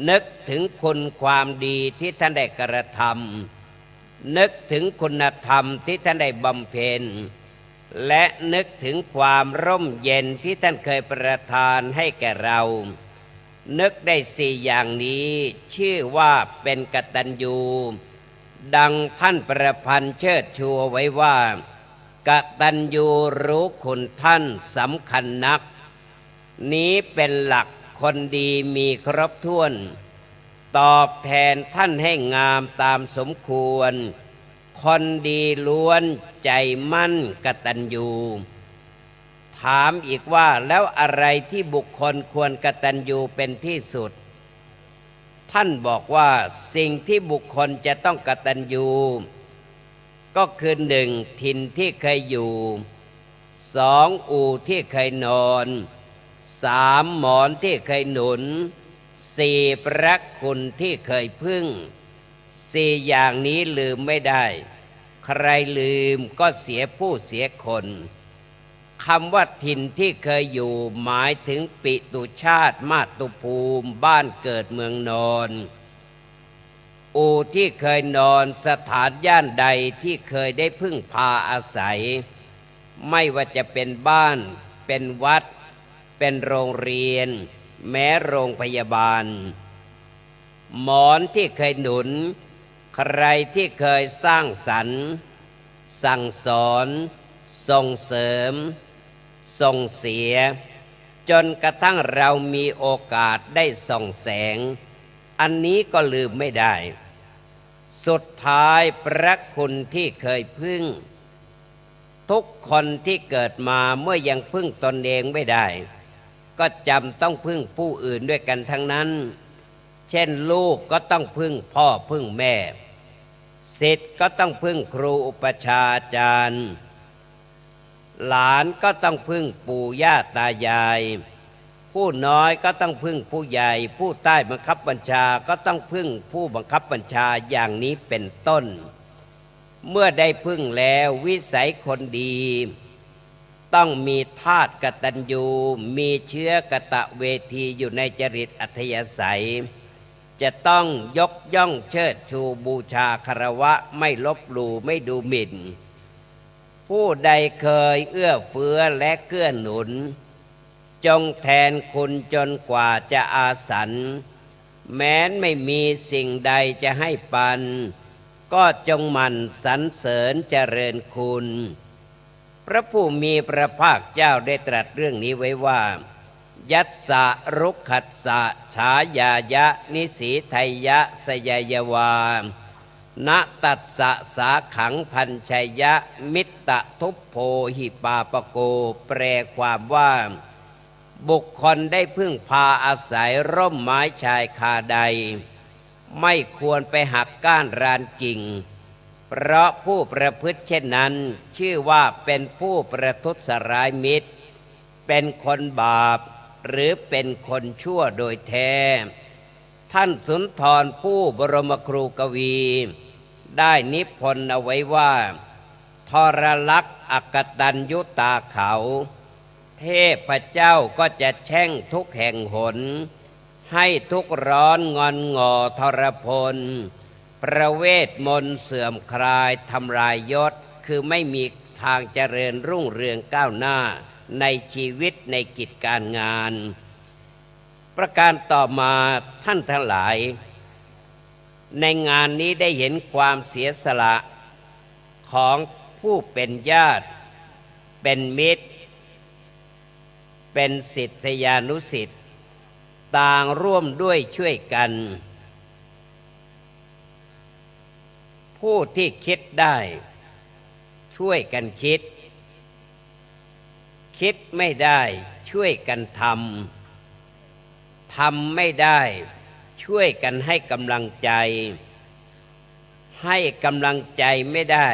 นึกถึงคุณความดีที่ท่านได้กระทำนึกถึงคุณธรรมที่ท่านได้บำเพ็ญและนึกถึงความร่มเย็นที่ท่านเคยประทานให้แก่เรานึกได้4 อย่างนี้ชื่อว่าเป็นกตัญญูดังท่านประพันธ์เชิดชูไว้ว่ากตัญญูรู้คุณท่านสำคัญนักนี้เป็นหลักคนดีมีครบถ้วนตอบแทนท่านให้งามตามสมควรคนดีล้วนใจมั่นกตัญญูถามอีกว่าแล้วอะไรที่บุคคลควรกตัญญูเป็นที่สุดท่านบอกว่าสิ่งที่บุคคลจะต้องกตัญญูก็คือ 1. ถิ่นที่เคยอยู่ 2. อู่ที่เคยนอน 3. หมอนที่เคยหนุน 4. พระคุณที่เคยพึ่ง4 อย่างนี้ลืมไม่ได้ใครลืมก็เสียผู้เสียคนคำว่าถิ่นที่เคยอยู่หมายถึงปิตุชาติมาตุภูมิบ้านเกิดเมืองนอนอู่ที่เคยนอนสถานย่านใดที่เคยได้พึ่งพาอาศัยไม่ว่าจะเป็นบ้านเป็นวัดเป็นโรงเรียนแม้โรงพยาบาลหมอนที่เคยหนุนใครที่เคยสร้างสรรค์สั่งสอนส่งเสริมส่งเสียจนกระทั่งเรามีโอกาสได้ส่องแสงอันนี้ก็ลืมไม่ได้สุดท้ายพระคุณที่เคยพึ่งทุกคนที่เกิดมาเมื่อยังพึ่งตนเองไม่ได้ก็จำต้องพึ่งผู้อื่นด้วยกันทั้งนั้น เช่นลูกก็ต้องพึ่งพ่อพึ่งแม่ศิษย์ก็ต้องพึ่งครูอุปชฌาย์อาจารย์หลานก็ต้องพึ่งปู่ย่าตายายผู้น้อยก็ต้องพึ่งผู้ใหญ่ผู้ใต้บังคับบัญชาก็ต้องพึ่งผู้บังคับบัญชาอย่างนี้เป็นต้นเมื่อได้พึ่งแล้ววิสัยคนดีต้องมีธาตุกตัญญูมีเชื้อกตเวทีอยู่ในจริตอัธยาศัยจะต้องยกย่องเชิดชูบูชาคารวะไม่ลบหลู่ไม่ดูหมิ่นผู้ใดเคยเอื้อเฟื้อและเกื้อหนุนจงแทนคุณจนกว่าจะอาสันแม้นไม่มีสิ่งใดจะให้ปันก็จงหมั่นสรรเสริญเจริญคุณพระผู้มีพระภาคเจ้าได้ตรัสเรื่องนี้ไว้ว่ายัสสะรุกขัสสะฉายายะนิสีไทยะสยายวาณตัสสะสาขังพันชัยยะมิตตทุพโพหิปาปโกแปลความว่าบุคคลได้พึ่งพาอาศัยร่มไม้ชายคาใดไม่ควรไปหักก้านรานกิ่งเพราะผู้ประพฤติเช่นนั้นชื่อว่าเป็นผู้ประทุษร้ายมิตรเป็นคนบาปหรือเป็นคนชั่วโดยแท้ท่านสุนทรผู้บรมครูกวีได้นิพนธ์เอาไว้ว่าทรลักษณ์อกตัญญูตาเขาเทพเจ้าก็จะแช่งทุกแห่งหนให้ทุกร้อนงอนงอทรพลประเวทมนต์เสื่อมคลายทำลายยศคือไม่มีทางเจริญรุ่งเรืองก้าวหน้าในชีวิตในกิจการงานประการต่อมาท่านทั้งหลายในงานนี้ได้เห็นความเสียสละของผู้เป็นญาติเป็นมิตรเป็นศิษยานุศิษย์ต่างร่วมด้วยช่วยกันผู้ที่คิดได้ช่วยกันคิดคิดไม่ได้ช่วยกันทำไม่ได้ช่วยกันให้กำลังใจให้กำลังใจไม่ได้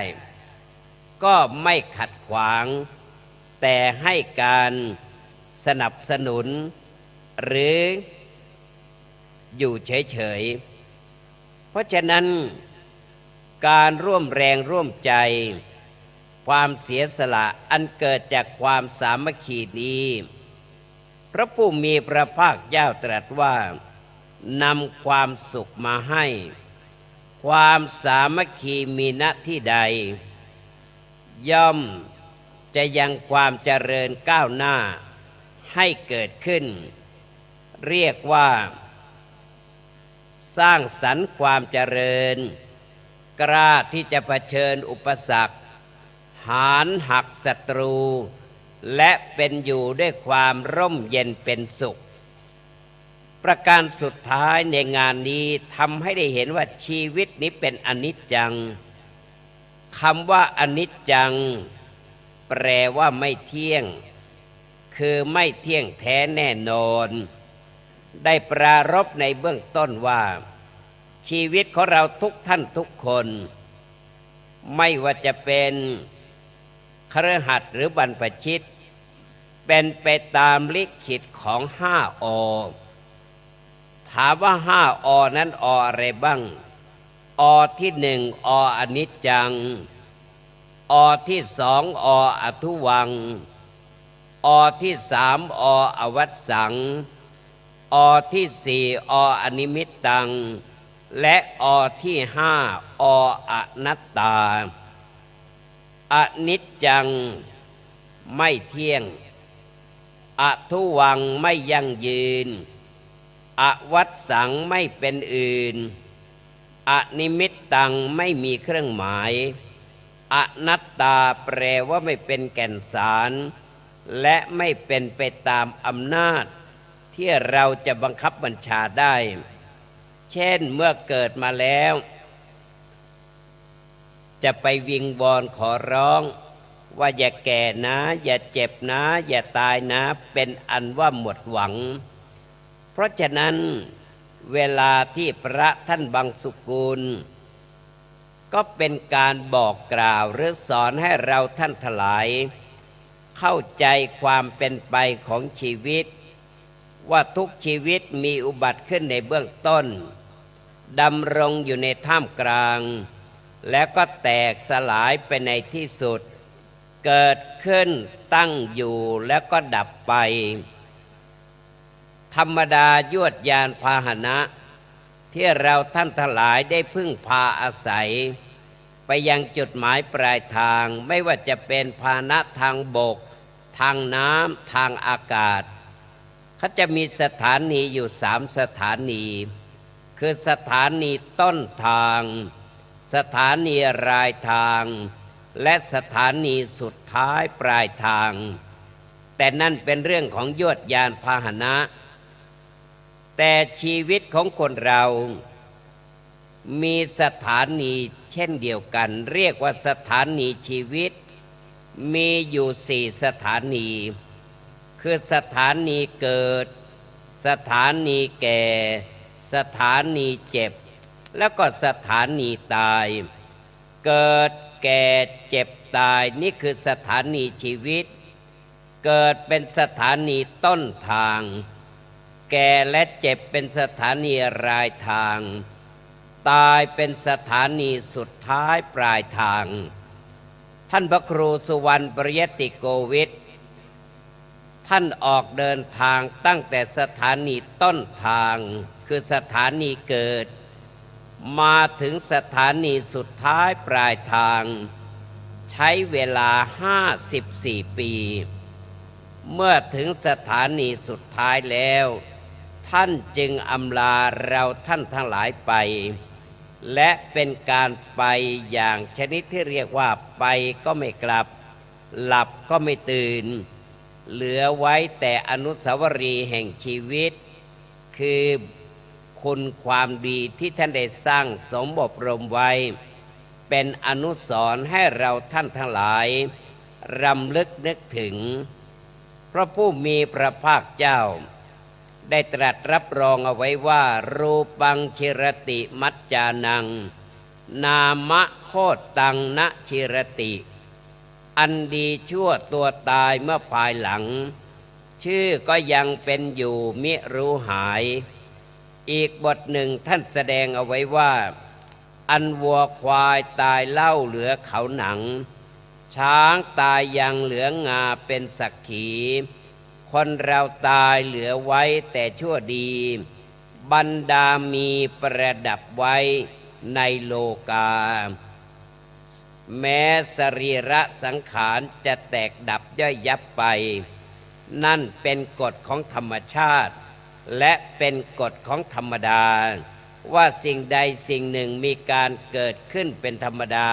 ก็ไม่ขัดขวางแต่ให้การสนับสนุนหรืออยู่เฉยๆเพราะฉะนั้นการร่วมแรงร่วมใจความเสียสละอันเกิดจากความสามัคคีนี้พระผู้มีพระภาคเจ้าตรัสว่านำความสุขมาให้ความสามัคคีมีณที่ใดย่อมจะยังความเจริญก้าวหน้าให้เกิดขึ้นเรียกว่าสร้างสรรค์ความเจริญกล้าที่จะเผชิญอุปสรรคหารหักศัตรูและเป็นอยู่ด้วยความร่มเย็นเป็นสุขประการสุดท้ายในงานนี้ทำให้ได้เห็นว่าชีวิตนี้เป็นอนิจจังคำว่าอนิจจังแปลว่าไม่เที่ยงคือไม่เที่ยงแท้แน่นอนได้ปรารภในเบื้องต้นว่าชีวิตของเราทุกท่านทุกคนไม่ว่าจะเป็นคฤหัสถ์หรือบรรพชิตเป็นไปตามลิขิตของ5 อถามว่า5 อนั้นออะไรบ้างอที่1ออนิจจังอที่2ออทุวังอที่3ออวัสสังอที่4ออนิมิตตังและอที่5ออนัตตาอนิจจังไม่เที่ยงอทุวังไม่ยั่งยืนอวัสสังไม่เป็นอื่นอนิมิตตังไม่มีเครื่องหมายอนัตตาแปลว่าไม่เป็นแก่นสารและไม่เป็นไปตามอำนาจที่เราจะบังคับบัญชาได้เช่นเมื่อเกิดมาแล้วจะไปวิงวอนขอร้องว่าอย่าแก่นะอย่าเจ็บนะอย่าตายนะเป็นอันว่าหมดหวังเพราะฉะนั้น เวลาที่พระท่านบังสุกุลก็เป็นการบอกกล่าวหรือสอนให้เราท่านทั้งหลายเข้าใจความเป็นไปของชีวิตว่าทุกชีวิตมีอุบัติขึ้นในเบื้องต้นดำรงอยู่ในท่ามกลางแล้วก็แตกสลายไปในที่สุดเกิดขึ้นตั้งอยู่แล้วก็ดับไปธรรมดายวดยานพาหนะที่เราท่านทั้งหลายได้พึ่งพาอาศัยไปยังจุดหมายปลายทางไม่ว่าจะเป็นพาหนะทางบกทางน้ำทางอากาศเขาจะมีสถานีอยู่3สถานีคือสถานีต้นทางสถานีรายทางและสถานีสุดท้ายปลายทางแต่นั่นเป็นเรื่องของยวดยานพาหนะแต่ชีวิตของคนเรามีสถานีเช่นเดียวกันเรียกว่าสถานีชีวิตมีอยู่4สถานีคือสถานีเกิดสถานีแก่สถานีเจ็บแล้วก็สถานีตายเกิดแก่เจ็บตายนี่คือสถานีชีวิตเกิดเป็นสถานีต้นทางแก่และเจ็บเป็นสถานีรายทางตายเป็นสถานีสุดท้ายปลายทางท่านพระครูสุวรรณปริยติโกวิทท่านออกเดินทางตั้งแต่สถานีต้นทางคือสถานีเกิดมาถึงสถานีสุดท้ายปลายทางใช้เวลา54 ปีเมื่อถึงสถานีสุดท้ายแล้วท่านจึงอำลาเราท่านทั้งหลายไปและเป็นการไปอย่างชนิดที่เรียกว่าไปก็ไม่กลับหลับก็ไม่ตื่นเหลือไว้แต่อนุสาวรีย์แห่งชีวิตคือคุณความดีที่ท่านได้สร้างสมอบรมไว้เป็นอนุสรณ์ให้เราท่านทั้งหลายรำลึกนึกถึงพระผู้มีพระภาคเจ้าได้ตรัสรับรองเอาไว้ว่ารูปังชิรติมัจจานังนามะโคตังนะชิรติอันดีชั่วตัวตายเมื่อภายหลังชื่อก็ยังเป็นอยู่มิรู้หายอีกบทหนึ่งท่านแสดงเอาไว้ว่าอันวัวควายตายเล่าเหลือเขาหนังช้างตายยังเหลืองาเป็นสักขีคนเราตายเหลือไว้แต่ชั่วดีบรรดามีประดับไว้ในโลกาแม้สรีระสังขารจะแตกดับย่อยยับไปนั่นเป็นกฎของธรรมชาติและเป็นกฎของธรรมดาว่าสิ่งใดสิ่งหนึ่งมีการเกิดขึ้นเป็นธรรมดา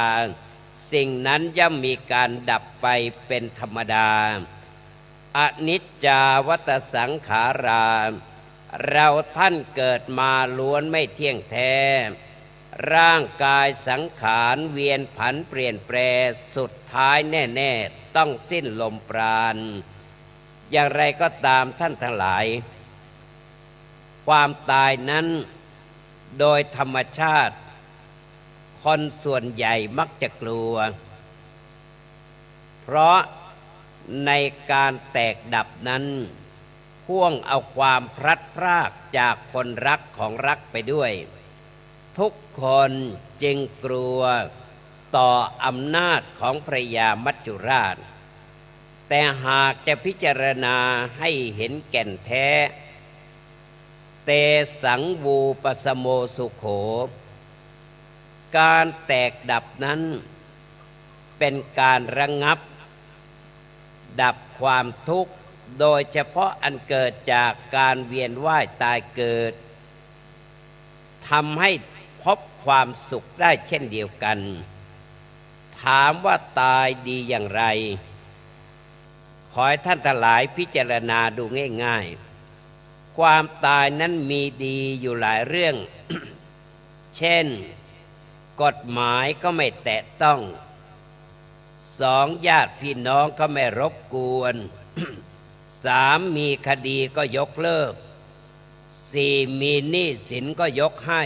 สิ่งนั้นย่อมมีการดับไปเป็นธรรมดาอนิจจาวัฏสังขาราเราท่านเกิดมาล้วนไม่เที่ยงแท้ร่างกายสังขารเวียนผันเปลี่ยนแปรสุดท้ายแน่ๆต้องสิ้นลมปราณอย่างไรก็ตามท่านทั้งหลายความตายนั้นโดยธรรมชาติคนส่วนใหญ่มักจะกลัวเพราะในการแตกดับนั้นพ่วงเอาความพลัดพรากจากคนรักของรักไปด้วยทุกคนจึงกลัวต่ออำนาจของพระยามัจจุราชแต่หากจะพิจารณาให้เห็นแก่นแท้เตสังวูปสโมสุโขการแตกดับนั้นเป็นการระงับดับความทุกข์โดยเฉพาะอันเกิดจากการเวียนว่ายตายเกิดทำให้พบความสุขได้เช่นเดียวกันถามว่าตายดีอย่างไรขอให้ท่านทั้งหลายพิจารณาดูง่ายๆความตายนั้นมีดีอยู่หลายเรื่อง เช่นกฎหมายก็ไม่แตะต้อง2ญาติพี่น้องก็ไม่รบกวน3มีคดีก็ยกเลิก 4. มีหนี้สินก็ยกให้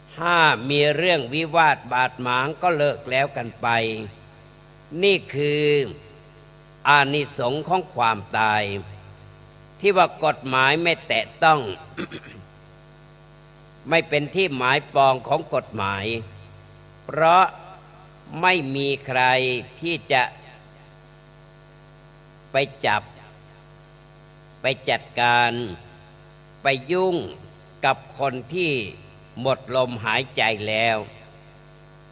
5. มีเรื่องวิวาทบาดหมางก็เลิกแล้วกันไปนี่คืออานิสงส์ของความตายที่ว่ากฎหมายไม่แตะต้อง ไม่เป็นที่หมายปองของกฎหมายเพราะไม่มีใครที่จะไปจับไปจัดการไปยุ่งกับคนที่หมดลมหายใจแล้ว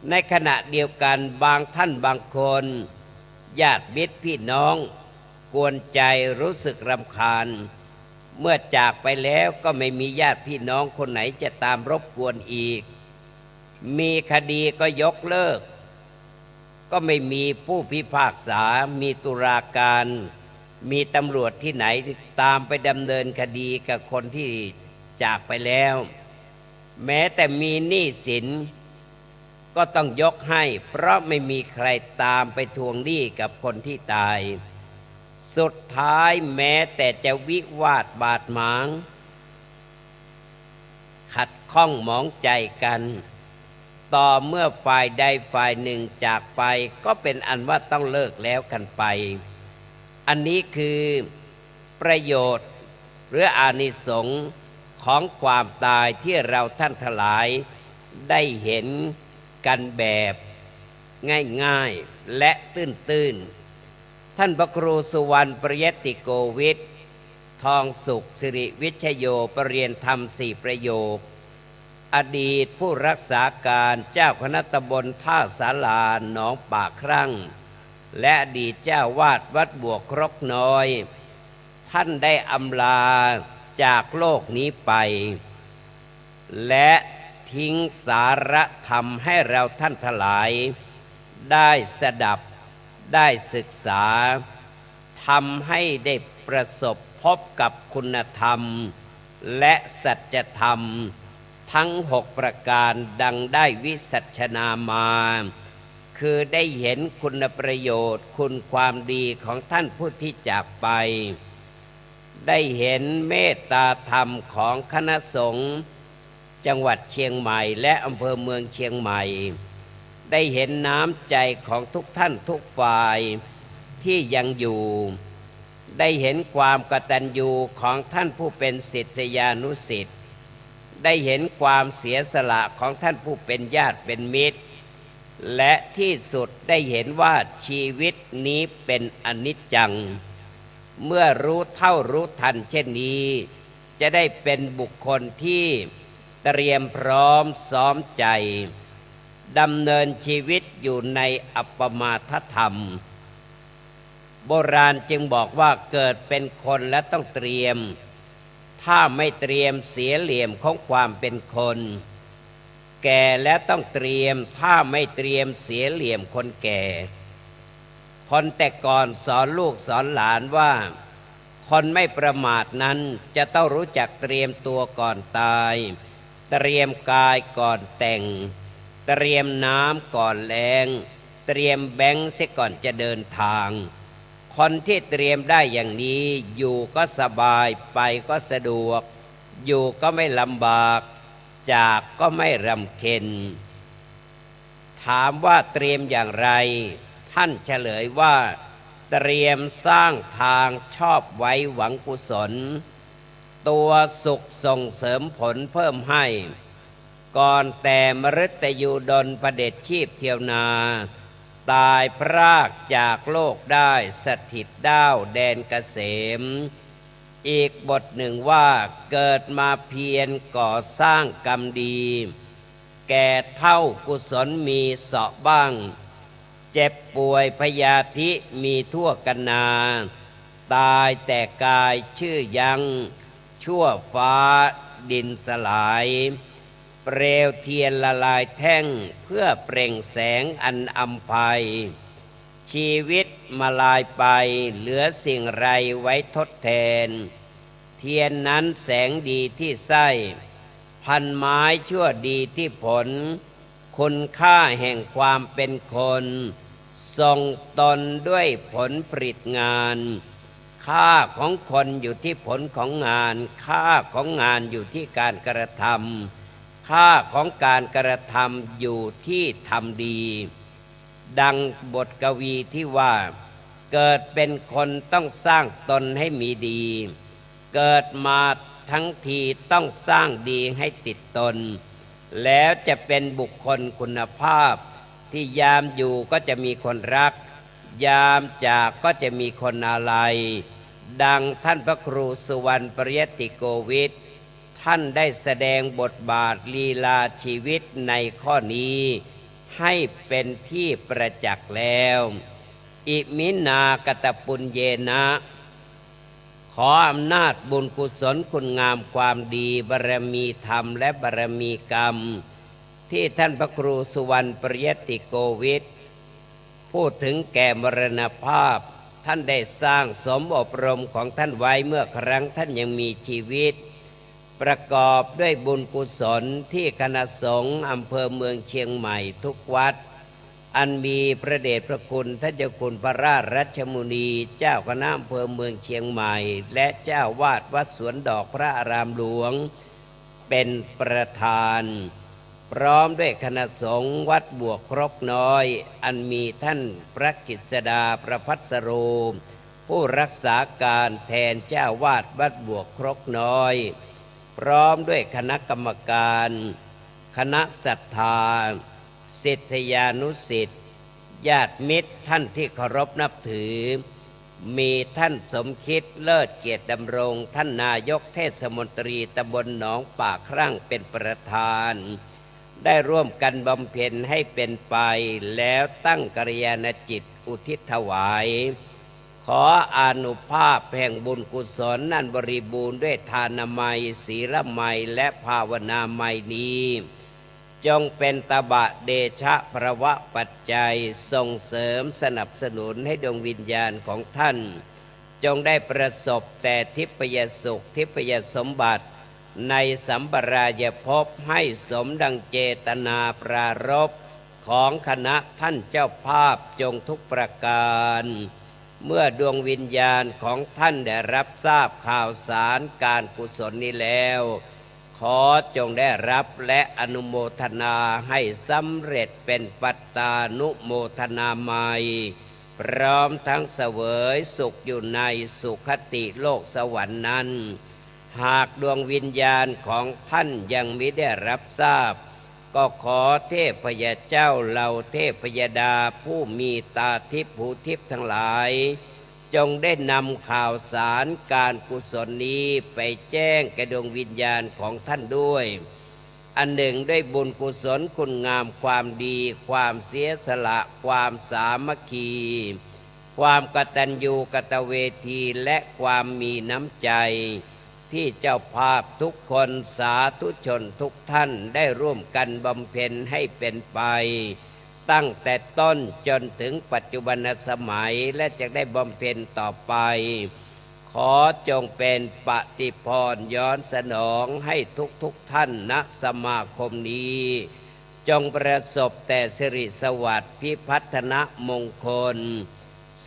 ในขณะเดียวกันบางท่านบางคนญาติมิตรพี่น้องกวนใจรู้สึกรำคาญเมื่อจากไปแล้วก็ไม่มีญาติพี่น้องคนไหนจะตามรบกวนอีกมีคดีก็ยกเลิกก็ไม่มีผู้พิพากษามีตุลาการมีตำรวจที่ไหนตามไปดำเนินคดีกับคนที่จากไปแล้วแม้แต่มีหนี้สินก็ต้องยกให้เพราะไม่มีใครตามไปทวงหนี้กับคนที่ตายสุดท้ายแม้แต่จะวิวาทบาดหมางขัดข้องหมองใจกันต่อเมื่อฝ่ายใดฝ่ายหนึ่งจากไปก็เป็นอันว่าต้องเลิกแล้วกันไปอันนี้คือประโยชน์หรืออานิสงส์ของความตายที่เราท่านทั้งหลายได้เห็นกันแบบง่ายๆและตื้นๆท่านพระครูสุวรรณปริยติโกวิทย์ทองสุขสิริวิชโยประเรียนธรรม4ประโยคอดีตผู้รักษาการเจ้าคณะตำบลท่าสาราหนองปากครั่งและอดีตเจ้าวาดวัดบวกครกน้อยท่านได้อำลาจากโลกนี้ไปและทิ้งสารธรรมให้เราท่านทั้งหลายได้สดับได้ศึกษาทำให้ได้ประสบพบกับคุณธรรมและสัจธรรมทั้ง6ประการดังได้วิสัชนามาคือได้เห็นคุณประโยชน์คุณความดีของท่านผู้ที่จากไปได้เห็นเมตตาธรรมของคณะสงฆ์จังหวัดเชียงใหม่และอำเภอเมืองเชียงใหม่ได้เห็นน้ำใจของทุกท่านทุกฝ่ายที่ยังอยู่ได้เห็นความกตัญญูของท่านผู้เป็นศิษยานุศิษย์ได้เห็นความเสียสละของท่านผู้เป็นญาติเป็นมิตรและที่สุดได้เห็นว่าชีวิตนี้เป็นอนิจจังเมื่อรู้เท่ารู้ทันเช่นนี้จะได้เป็นบุคคลที่เตรียมพร้อมซ้อมใจดำเนินชีวิตอยู่ในอัปปมาทธรรมโบราณจึงบอกว่าเกิดเป็นคนและต้องเตรียมถ้าไม่เตรียมเสียเหลี่ยมของความเป็นคนแก่และต้องเตรียมถ้าไม่เตรียมเสียเหลี่ยมคนแก่คนแต่ก่อนสอนลูกสอนหลานว่าคนไม่ประมาทนั้นจะต้องรู้จักเตรียมตัวก่อนตายเตรียมกายก่อนแต่งเตรียมน้ำก่อนแล้งเตรียมแบงค์เสียก่อนจะเดินทางคนที่เตรียมได้อย่างนี้อยู่ก็สบายไปก็สะดวกอยู่ก็ไม่ลำบากจากก็ไม่รำเค็ญถามว่าเตรียมอย่างไรท่านเฉลยว่าเตรียมสร้างทางชอบไว้หวังกุศลตัวสุขส่งเสริมผลเพิ่มให้ก่อนแต่มฤตยูดลประเด็จชีพเที่ยวนาตายพรากจากโลกได้สถิตด้าวแดนเกษมอีกบทหนึ่งว่าเกิดมาเพียรก่อสร้างกรรมดีแก่เท่ากุศลมีเสาะบ้างเจ็บป่วยพยาธิมีทั่วกันนาตายแต่กายชื่อยังชั่วฟ้าดินสลายเปลวเทียนละลายแท่งเพื่อเปล่งแสงอันอำไพชีวิตมาลายไปเหลือสิ่งไรไว้ทดแทนเทียนนั้นแสงดีที่ไส้พันไม้ชั่วดีที่ผลคุณค่าแห่งความเป็นคนทรงตนด้วยผลผลิตงานค ค่าของคนอยู่ที่ผลของงานค่าของงานอยู่ที่การกระทำค่าของการกระทำอยู่ที่ทำดีดังบทกวีที่ว่าเกิดเป็นคนต้องสร้างตนให้มีดีเกิดมาทั้งทีต้องสร้างดีให้ติดตนแล้วจะเป็นบุคคลคุณภาพที่ยามอยู่ก็จะมีคนรักยามจากก็จะมีคนอาลัยดังท่านพระครูสุวรรณปริยติโกวิทท่านได้แสดงบทบาทลีลาชีวิตในข้อนี้ให้เป็นที่ประจักษ์แล้วอิมินากตปุญเยนะขออำนาจบุญกุศลคุณงามความดีบารมีธรรมและบารมีกรรมที่ท่านพระครูสุวรรณปริยติโกวิทพูดถึงแก่มรณภาพท่านได้สร้างสมอบรมของท่านไว้เมื่อครั้งท่านยังมีชีวิตประกอบด้วยบุญกุศลที่คณะสงฆ์อำเภอเมืองเชียงใหม่ทุกวัดอันมีพระเดชพระคุณท่านเจ้าคุณพระราชรัชมุนีเจ้าคณะอำเภอเมืองเชียงใหม่และเจ้าวาดวัดสวนดอกพระอารามหลวงเป็นประธานพร้อมด้วยคณะสงฆ์วัดบวกครกน้อยอันมีท่านพระกฤษดาประภัสโรผู้รักษาการแทนเจ้าวาดวัดบวกครกน้อยพร้อมด้วยคณะกรรมการคณะศรัทธาศิษยานุศิษย์ญาติมิตรท่านที่เคารพนับถือมีท่านสมคิดเลิศเกียรติดำรงท่านนายกเทศมนตรีตำบลหนองป่าครั่งเป็นประธานได้ร่วมกันบำเพ็ญให้เป็นไปแล้วตั้งกัลยาณจิตอุทิศถวายขออานุภาพแห่งบุญกุศลนั้นบริบูรณ์ด้วยทานามัยศีลมัยและภาวนามัยนี้จงเป็นตบะเดชะพระวะปัจจัยส่งเสริมสนับสนุนให้ดวงวิญญาณของท่านจงได้ประสบแต่ทิพยสุขทิพยสมบัติในสัมปรายภพให้สมดังเจตนาปรารภของคณะท่านเจ้าภาพจงทุกประการเมื่อดวงวิญญาณของท่านได้รับทราบข่าวสารการกุศลนี้แล้วขอจงได้รับและอนุโมทนาให้สำเร็จเป็นปัตตานุโมทนาใหม่พร้อมทั้งเสวยสุขอยู่ในสุคติโลกสวรรค์นั้นหากดวงวิญญาณของท่านยังมิได้รับทราบก็ขอเทพยเจ้าเหล่าเทพยดาผู้มีตาทิพย์หูทิพย์ทั้งหลายจงได้นำข่าวสารการกุศลนี้ไปแจ้งแก่ดวงวิญญาณของท่านด้วยอันหนึ่งด้วยบุญกุศลคุณงามความดีความเสียสละความสามัคคีความกตัญญูกตเวทีและความมีน้ำใจที่เจ้าภาพทุกคนสาธุชนทุกท่านได้ร่วมกันบำเพ็ญให้เป็นไปตั้งแต่ต้นจนถึงปัจจุบันสมัยและจะได้บำเพ็ญต่อไปขอจงเป็นปฏิพรย้อนสนองให้ทุกท่านณสมาคมนี้จงประสบแต่สิริสวัสดิ์พิพัฒนมงคล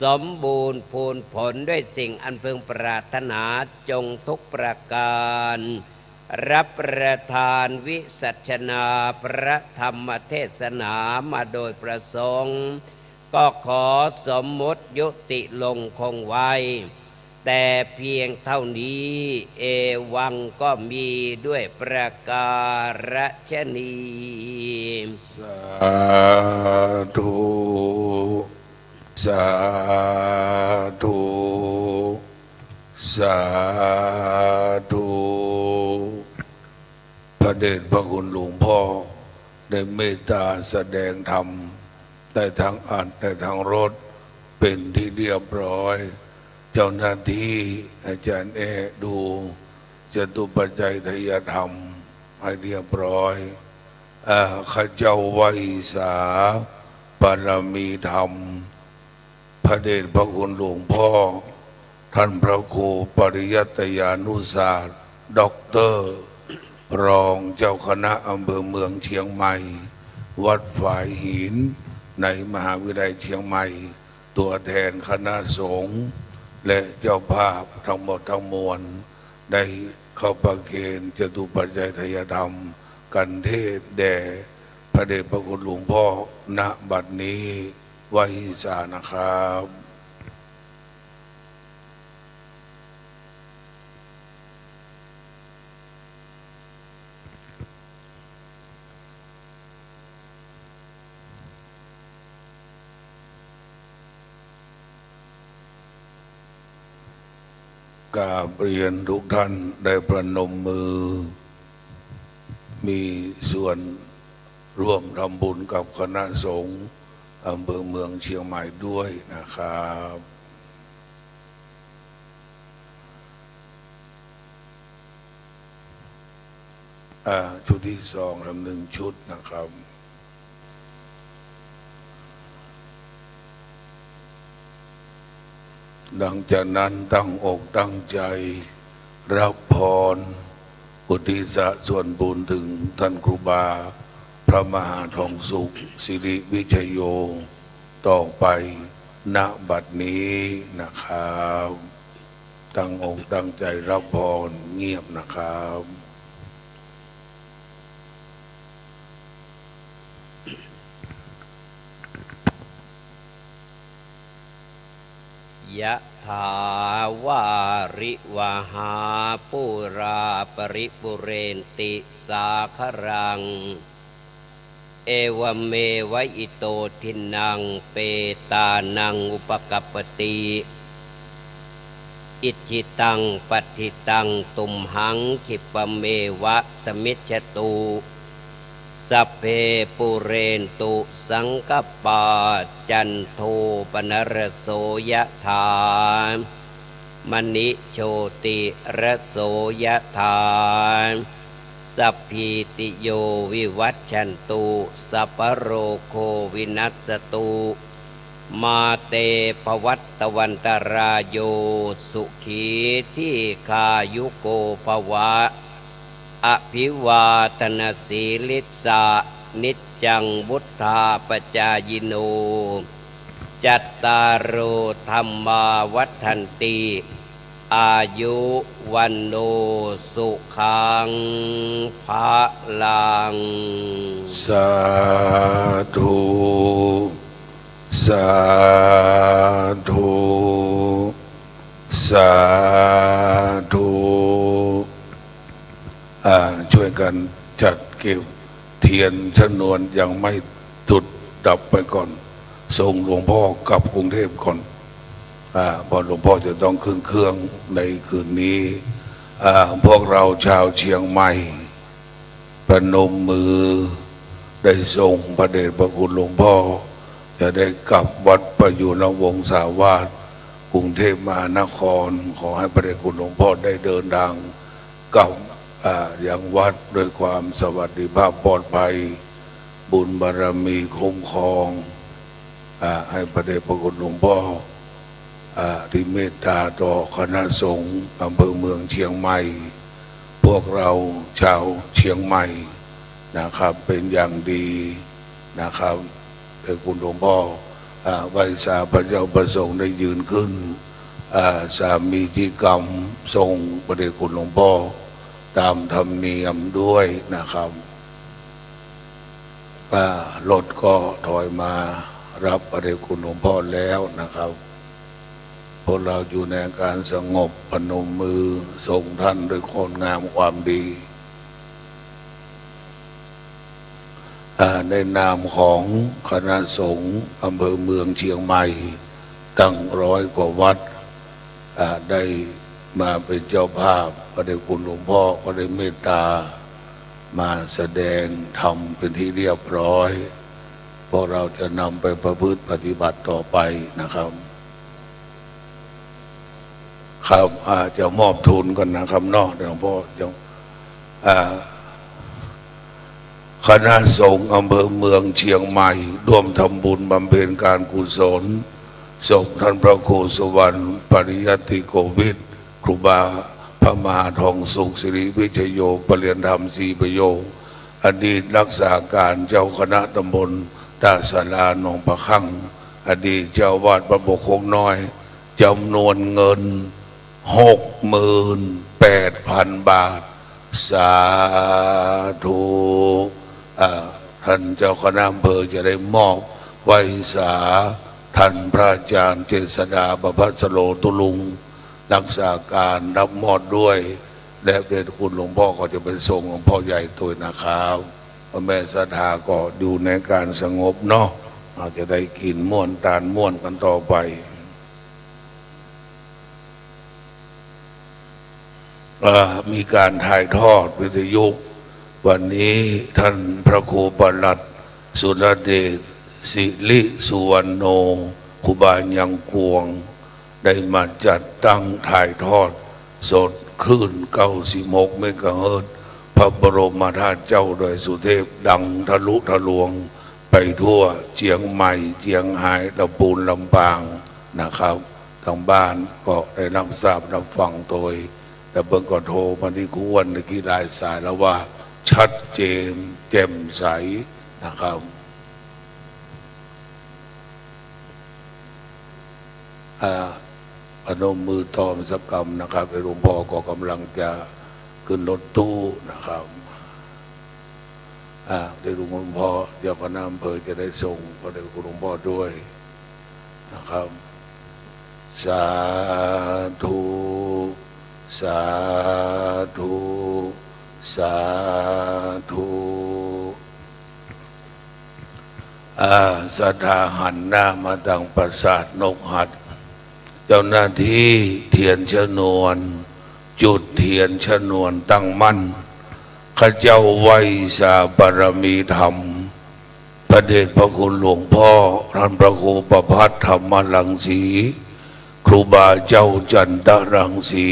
สมบูรณ์พูนผลด้วยสิ่งอันพึงปรารถนาจงทุกประการรับประทานวิสัชนาพระธรรมเทศนามาโดยประสงค์ก็ขอสมมติยุติลงคงไว้แต่เพียงเท่านี้เอวังก็มีด้วยประการฉนี้สาธุสาธุสาธุพระเดชพระคุณหลวงพ่อได้เมตตาแสดงธรรมได้ทางอ่านได้ทางรถเป็นที่เรียบร้อยเจ้าหน้าที่อาจารย์ดูจตุปัจจัยทยธรรมให้เรียบร้อยข้าเจ้าไวสาบารมีธรรมพระเดชพระคุณหลวงพ่อท่านพระครูปริยัตยานุศาสตร์ด็อกเตอร์รองเจ้าคณะอำเภอเมืองเชียงใหม่วัดฝายหินในมหาวิทยาลัยเชียงใหม่ตัวแทนคณะสงฆ์ และเจ้าภาพทั้งหมดทั้งมวลได้เข้าประเคนจตุปัจจัยทายธรรมกันเทศแด่พระเดชพระคุณหลวงพ่อณบัดนี้ไว้สานะครับ กราบเรียนทุกท่านได้ประนมมือมีส่วนร่วมทำบุญกับคณะสงฆ์อำเภอเมืองเชียงใหม่ด้วยนะครับชุดที่สองลำหนึ่งชุดนะครับดังจากนั้นตั้งอกตั้งใจรับพรอุทิศส่วนบุญถึงท่านครูบาพระมหาทองสุขสิริวิชโยต่อไปณบัดนี้นะครับตั้งอกตั้งใจรับพรเงียบนะครับยะถาวาริวหาปุราปริปุเรนติสาครังเอวเมวะอิโตทินังเปตานังอุปกัปปติอิจิตังปฏิตังตุมหังขิปะเมวะสมิจฉตุสัพเพปุเรนตุสังกปาจันโทปนรโสยะถามณิโชติระโสยะถาสัพพิติโยวิวัชชันตุสัพพโรโควินัสสตุมาเตภวัตตวันตรายโยสุขีที่คายุโกภวะอภิวาทนาสีลิสานิจจังบุทธาปจายโนจัตตารโอธรรมาวัฏันติอายุวันโนสุขังภะลังสาธุสาธุสาธุช่วยกันจัดเก็บเทียนชนวนยังไม่จุดดับไปก่อนส่งหลวงพ่อกลับกรุงเทพก่อนพอหลวงพ่อจะต้องขึ้นเครื่องในคืนนี้พวกเราชาวเชียงใหม่ประนมมือได้ส่งพระเดชพระคุณหลวงพ่อจะได้กลับวัดประยุรวงศาวาสกรุงเทพมหานครขอให้พระเดชคุณหลวงพ่อได้เดินทางกลับอย่างวัดด้วยความสวัสดิภาพปลอดภัยบุญบารมีคุ้มครองให้พระเดชพระคุณหลวงพ่อที่เมตตาต่อคณะสงฆ์อำเภอเมืองเชียงใหม่พวกเราชาวเชียงใหม่นะครับเป็นอย่างดีนะครับพระคุณหลวงพ่อไหว้สาพระเจ้าประสงค์ได้ยืนขึ้นสามีจิกรรมทรงพระเดชคุณหลวงพ่อตามธรรมเนียมด้วยนะครับรถก็ถอยมารับพระเดชคุณหลวงพ่อแล้วนะครับพวกเราอยู่ในการสงบพนมมือส่งท่านด้วยคนงามความดีในนามของคณะสงฆ์อำเภอเมืองเชียงใหม่ตั้ง100 กว่าวัดได้มาเป็นเจ้าภาพพระเดชคุณหลวงพ่อก็ได้เมตตามาแสดงธรรมเป็นที่เรียบร้อยพวกเราจะนำไปประพฤติปฏิบัติต่อไปนะครับครับจะมอบทุนกันนะครับนอกหลวงพ่อจะคณะสงฆ์อำเภอเมืองเชียงใหม่ร่วมทำบุญบำเพ็ญการกุศลส่งท่านพระครูสุวรรณปริยัติโกวิทครูบาพระมหาทองสุขสิริวิชโยปริยนธรรม4 ประโยคอดีตรักษาการเจ้าคณะตำบลตาสาราหนองประคั่งอดีตเจ้าวาดพระบกโคกน้อย จำนวนเงิน 68,000 บาทสาธุท่านเจ้าคณะอำเภอจะได้มอบไว้สาท่านพระอาจารย์เจษฎาประภัสโรตุลุงรักษาการรับมอบด้วยและเดชคุณหลวงพ่อก็จะไปส่งหลวงพ่อใหญ่ตัวนะครับพระแม่ศรัทธาก็อยู่ในการสงบเนาะอาจจะได้กินม่วนตาลม่วนกันต่อไปมีการถ่ายทอดวิทยุวันนี้ท่านพระครูปลัดสุรเดชศิริสุวรรณโนครูบายังกวงได้มาจัดตั้งถ่ายทอดสดคลื่น96 เมกะเฮิรตซ์พระบรมธาตุเจ้าโดยสุเทพดังทะลุทะลวงไปทั่วเชียงใหม่เชียงรายลำพูนลำปางนะครับทางบ้านก็ได้รับทราบรับฟังโดยแต่เบิ่งก็โทรมาที่ครูอ้วนในกี่รายสายแล้วว่าชัดเจนแจ่มใสนะครับพนมมือตอมสักกรรมนะครับหลวงพ่อก็กำลังจะขึ้นรถตู้นะครับได้หลวงพ่อเดี๋ยวคณะอำเภอจะได้ส่งก็ได้หลวงพ่อด้วยนะครับสาธุสาธุสาธุศรัทธาหันหน้ามาทางปราสาทนกหัดเจ้าหน้าที่เทียนชนวนจุดเทียนชนวนตั้งมั่นข้าเจ้าไว้สาบารมีธรรมพระเดชพระคุณหลวงพ่อท่านพระครูประภัสธรรมรังสีครูบาเจ้าจันทรังสี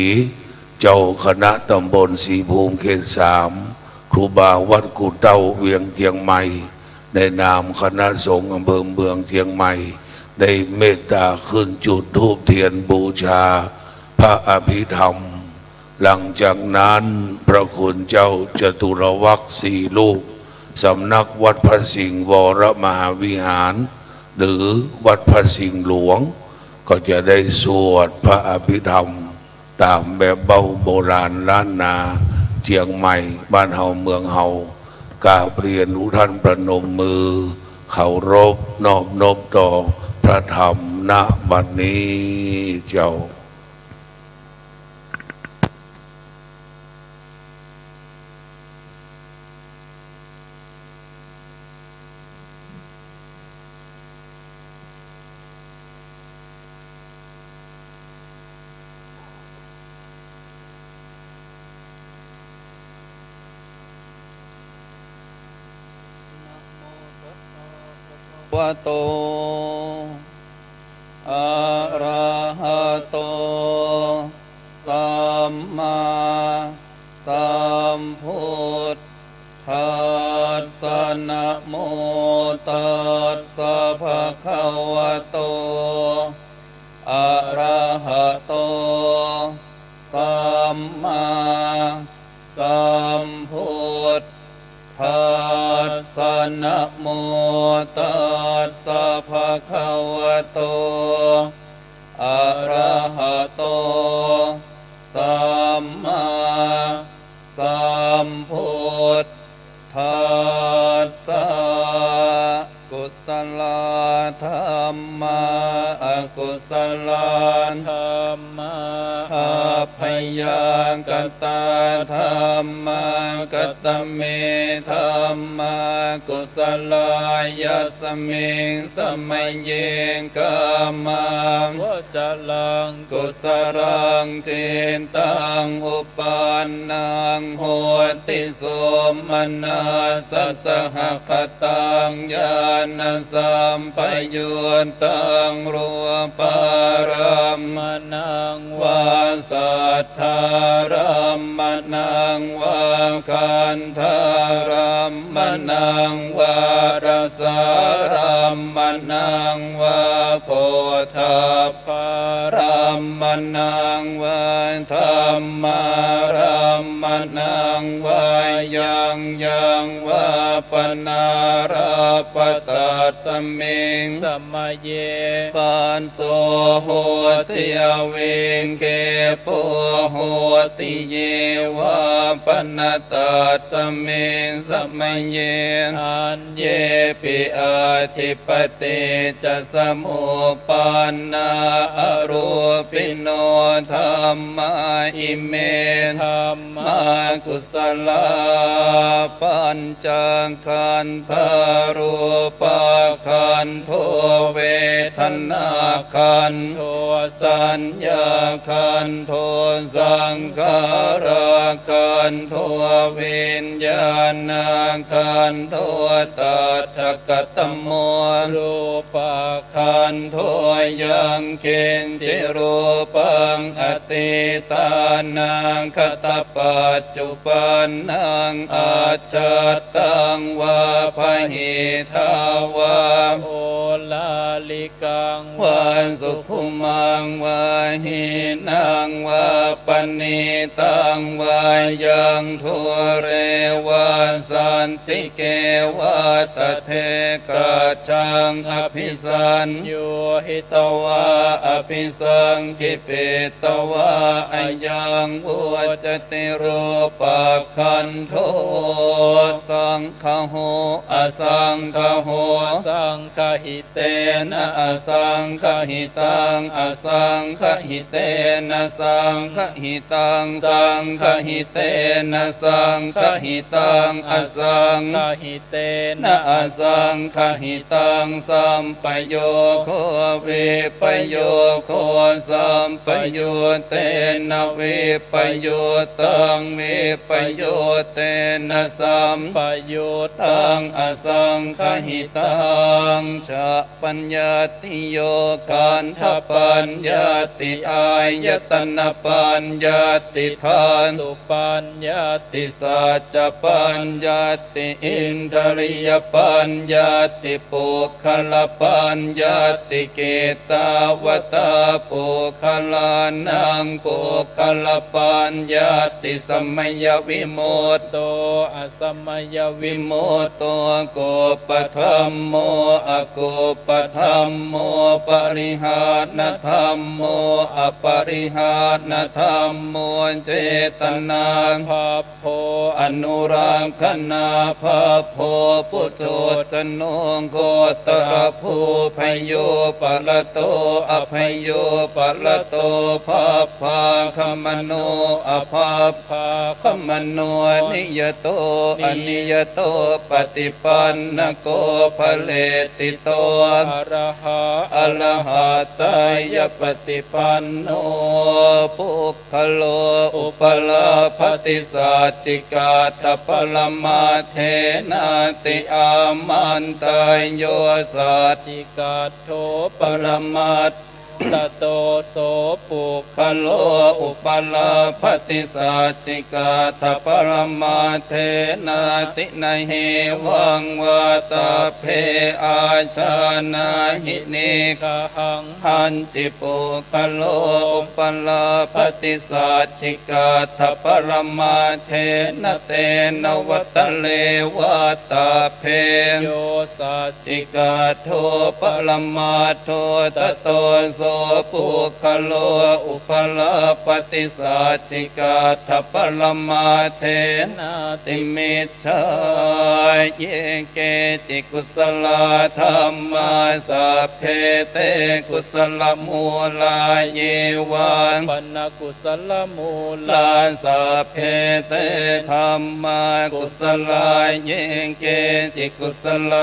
เจ้าคณะตำบลศรีภูมิเขต 3ครูบาวัดกุเต้าเวียงเชียงใหม่ในนามคณะสงฆ์อำเภอเมืองเชียงใหม่ได้เมตตาขึ้นจุดธูปเทียนบูชาพระอภิธรรมหลังจากนั้นพระคุณเจ้าจตุรวรรค4 ลูกสำนักวัดพระสิงห์วรมหาวิหารหรือวัดพระสิงห์หลวงก็จะได้สวดพระอภิธรรมตามแบบเบาโบราณล้านนาเชียงใหม่บ้านเฮาเมืองเฮากราบเรียนท่านประนมมือเคารพนอบนบต่อพระธรรมณบัดนี้เจ้าวะโตอะระหะโตสัมมาสัมพุทธัสสะนะโมตัสสะภะคะวะโตอะระหะโตสัมมาสัมพุทธัสสะนะโมตัสสะภะคะวะโตอะระหะโตสัมมาสัมพุทธัสสะกุศลธรรมะอกุศลธรรมะอัพพยังกตาธรรมะกตเมธรรมะกุศลายสมิงสมัยเยงกัมมังวจลังกุศลังเจนตังอุปันนังโหติโสมนัสสะหคตังญาณสัมปยุตตังรูปารมนังวาสัทธารมนังวาคันธารมนังวารสารมนังวาโพธพารมนังวาธรรมารม นังวายังวาปนาราปตัสสมิงสัมมาเยปันโสโหติอเวงเกโปโหติเยวาปนาตัสสมิงสัมมาเยอันเยปิอาทิปติจะสมุปันนาอรูปิโนธัมมาอิเมธัมมากุศลาปัญจขันธารูปขันโทเวทนาขันโทสัญญาขันโทสังขารขันโทวิญญาณขันโทตัตถกตโมรูปขันโทยังเคินจิรูปังอติตานังคตปัจจุปันนังอาจัตตังวาภหิทาวาโอลาลิกังวาสุขุมังวาหินังวาปณิตังวายังทุเรวาสันติเกวาตเทกะชังอภิสันโยหิตวาอภิสังกิปิตวาอายังอุจติรูปขันโทสังฆโหอสังฆโหสังฆหิเตนะอสังฆหิตังอสังฆหิเตนะสังฆหิตังสังฆหิเตนะสังฆหิตังอสังฆหิเตนะอสังฆหิตังสัมปโยโควิปโยโคสัมปโยเตนะวิปโยตังวิปโยเตนะสัมปโยตังอสังฆหิตังชะปัญญาติโยกันทปัญญาติอายตนะปัญญาติทานตุปัญญาติสัจจปัญญาติอินทริยปัญญาติปุคละปัญญาติเกตาวตาปุคลานังปุคละปัญญาติสมัยวิโมตโตอสมัยวิโมตโตโกปธัมโมอโกปธัมโมปริหานธัมโมอปริหานธัมโมเจตนาภาโพอนุรังคณาภาโพพุทโธจโนโกตระภูพโยปะละโตอภัยโยปะละโตภาภาคัมมโนอภาภาคัมมโนนิยโตอนิยโตปฏิปันนโกภเลติโตอะระหะอะระหะตายปฏิปันโนปุคคโลอุปลาภติสัจจิกาตปรมาเทนาติอามันตายโยสัจจิกาโทปรมัตตโตโสปุคคโลอุปลาภติสัจจิกาตปรมาเทนาตินะเหวังวาตาเพอาชานาหิเนกหังหันจิปุคคโลอุปลาภติสัจจิกาตปรมาเทนะเตนวัตเลวาตาเพโยสัจจิกาโทปรมาโทตโตโสปุคคโลอุปลาปฏิสัจจิกาทปรมาเทนาติมิจฉาเยเกจิกุสลธรรมาสัพเพเตกุสลมูลาเยวานปนกุสลมูลาสัพเพเตธรรมากุสลาเยเกจิกุสล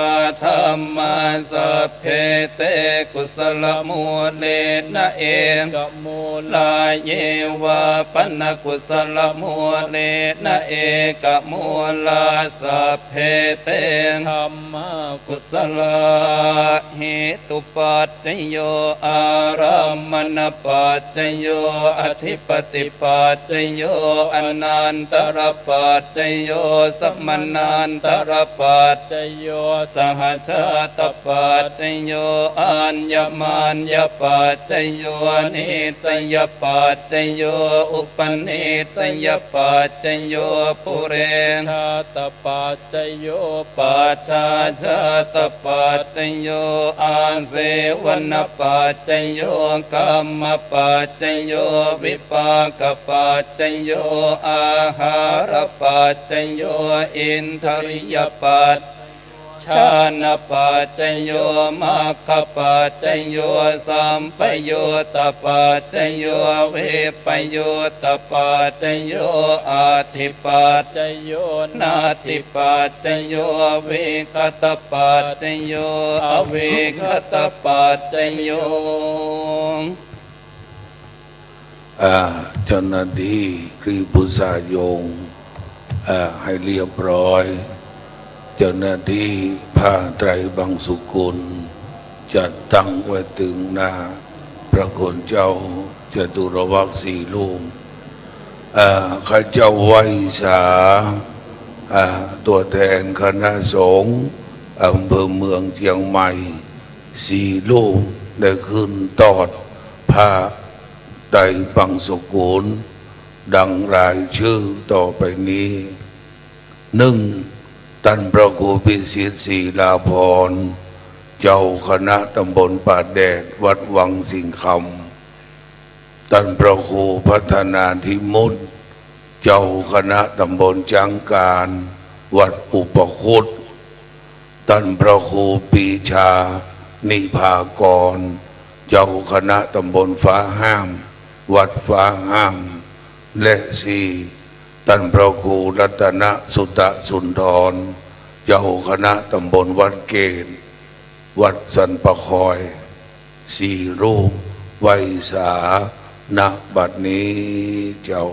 ธรรมาสัพเพเตกุสลมูเลนะเอกมูลาเยวาปนกุสลมูเลนะเอกมูลาสัพเพ เตธรรมกุศลาเหตุปัจจโยอารามณปัจจโยอธิปติปัจจโยอนันตรปัจจโยสัมมนันตรปัจจโยสหชาตปัจจโยอัญญมัญญปัจจโยนิสยปัจจโยอุปนิสยปัจจโยปุเรชาตปัจจโยปัจจาชาตปัจจโยอาเสวนปัจจโยกัมมปัจจโยวิปากปัจจโยอาหารปัจจโยอินทริยปัจชานะปัจจโยมัคคปัจจโยสัมปโยตปัจจโยเวปโยตปัจจโยอาทิปัจจโยนาทิปัจจโยวิคตปัจจโยอวิคตปัจจโยเจ้าหน้าที่ครีบุษายงให้เรียบร้อยเจ้าหน้าที่ผ้าไตรบังสุกุลจัดตั้งไว้ถึงหน้าพระคุณเจ้าจตุรวรรคสี่ลูกข้าเจ้าไวสาตัวแทนคณะสงฆ์อำเภอเมืองเชียงใหม่สี่ลูกได้ขึ้นตอดผ้าไตรบังสุกุลดังรายชื่อต่อไปนี้หนึ่งท่านพระครูพิสิทธิ์ศรีลาภรณ์เจ้าคณะตำบลป่าแดดวัดวังสิงคำท่านพระครูพัฒนาธิมุตเจ้าคณะตำบลจังการวัดอุปคุตท่านพระครูปีชานิภากรเจ้าคณะตำบลฟ้าห้ามวัดฟ้าห้ามและสี่ท่านพระครูรัตนสุตสุนทรเจ้าคณะตำบลวัดเกณฑ์วัดสันปะคอยสี่รูปไวสาณบัดนี้เจ้า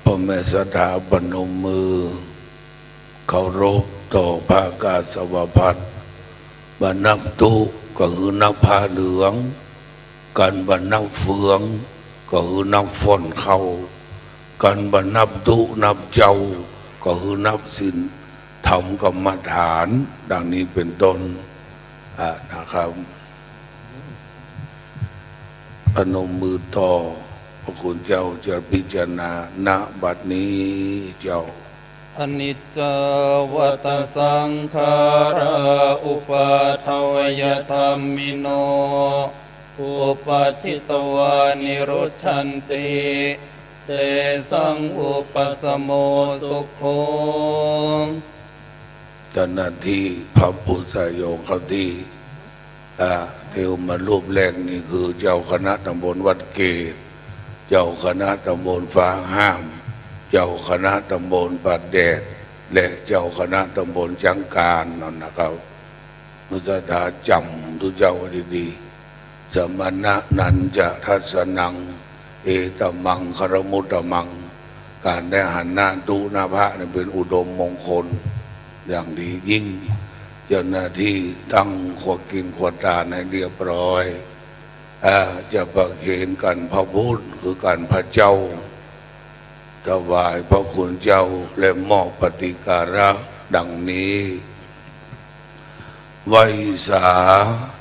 พ่อแม่ศรัทธาปนมมือเคารพต่อพระกาสาวพัสบรรนับตุก็คือนับผ้าเหลืองการบรรนับเฟืองก็คือนับฝนเข้าการบรรนับตุนับเจ้าก็คือนับศีลธรรมกรรมฐานดังนี้เป็นต้นนะครับพนมมือต่อพระคุณเจ้าจะพิจารณาณบัดนี้เจ้าอนิจจวัตสังขาราอุปาทวยธรรมิโนอุปาชิตวานิรุชันติเตสังอุปสมโมสุโขเจ้าหน้าที่พระพุทธโยคเขาที่เทวมารูปแรกนี่คือเจ้าคณะตำบลวัดเกศเจ้าคณะตำบลฟ้าห้ามเจ้าคณะตำบลป่าแดดและเจ้าคณะตำบลจังการนั่นนะครับมุสธาจำทุกเจ้าดีๆสมณะนันจะทัศนังเอตมังคารมุตตมังการได้หันหน้าดูหน้าพระนี่เป็นอุดมมงคลอย่างดียิ่งเจ้าหน้าที่ตั้งขวดกินขวดทานให้เรียบร้อยจะประเคนกันพระพุทธคือการพระเจ้าถวายพระคุณเจ้าและมอบปฏิการะดังนี้ไวสา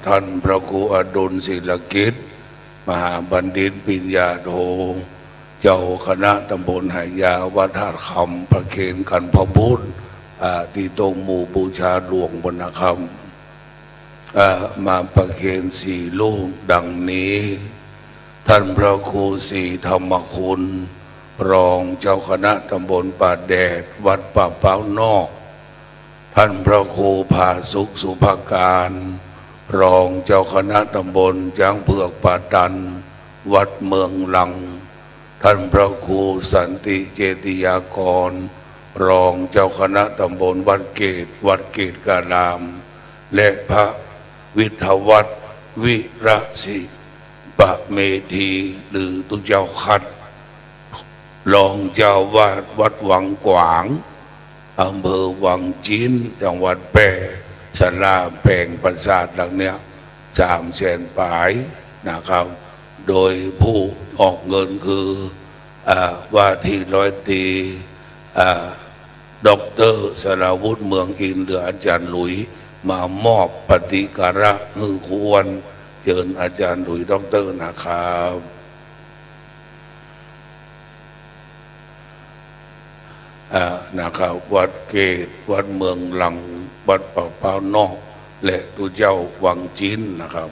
ท่านพระครูอดุลศิลกิจมหาบัณฑิตปิญญาโทเจ้าคณะตำบลไหยาวัดท่าคำประเคนกันพระพุทธที่ตรงหมู่บูชาหลวงบนคำมาประเคนสี่ลูกดังนี้ท่านพระครูศรีธรรมคุณรองเจ้าคณะตำบลป่าแดดวัดป่าเป้านอกท่านพระครูผาสุขสุภการ รองเจ้าคณะตำบลช้างเผือกป่าดันวัดเมืองลังท่านพระครูสันติเจติยากรรองเจ้าคณะตำบลวัดเกตการามและพระวิทยวัฒน์วิระศิปะเมธีหรือตุเจ้าคัดรองเจ้าวาดวัดวังกวางอำเภอวังจีนจังหวัดแพร่ศาลาแปลงปราสาทหลังเนี้ย300,000 ปลายนะครับโดยผู้ออกเงินคือว่าที่ร้อยตรีดร.สราวุธเมืองอินหรืออาจารย์หลุยมามอบปฏิการะคือควรเชิญอาจารย์หลุยดร.นะครับนะครับวัดเกตวัดเมืองลังวัดป่าเป้านอกและตุเจ้าวังจีนนะครับ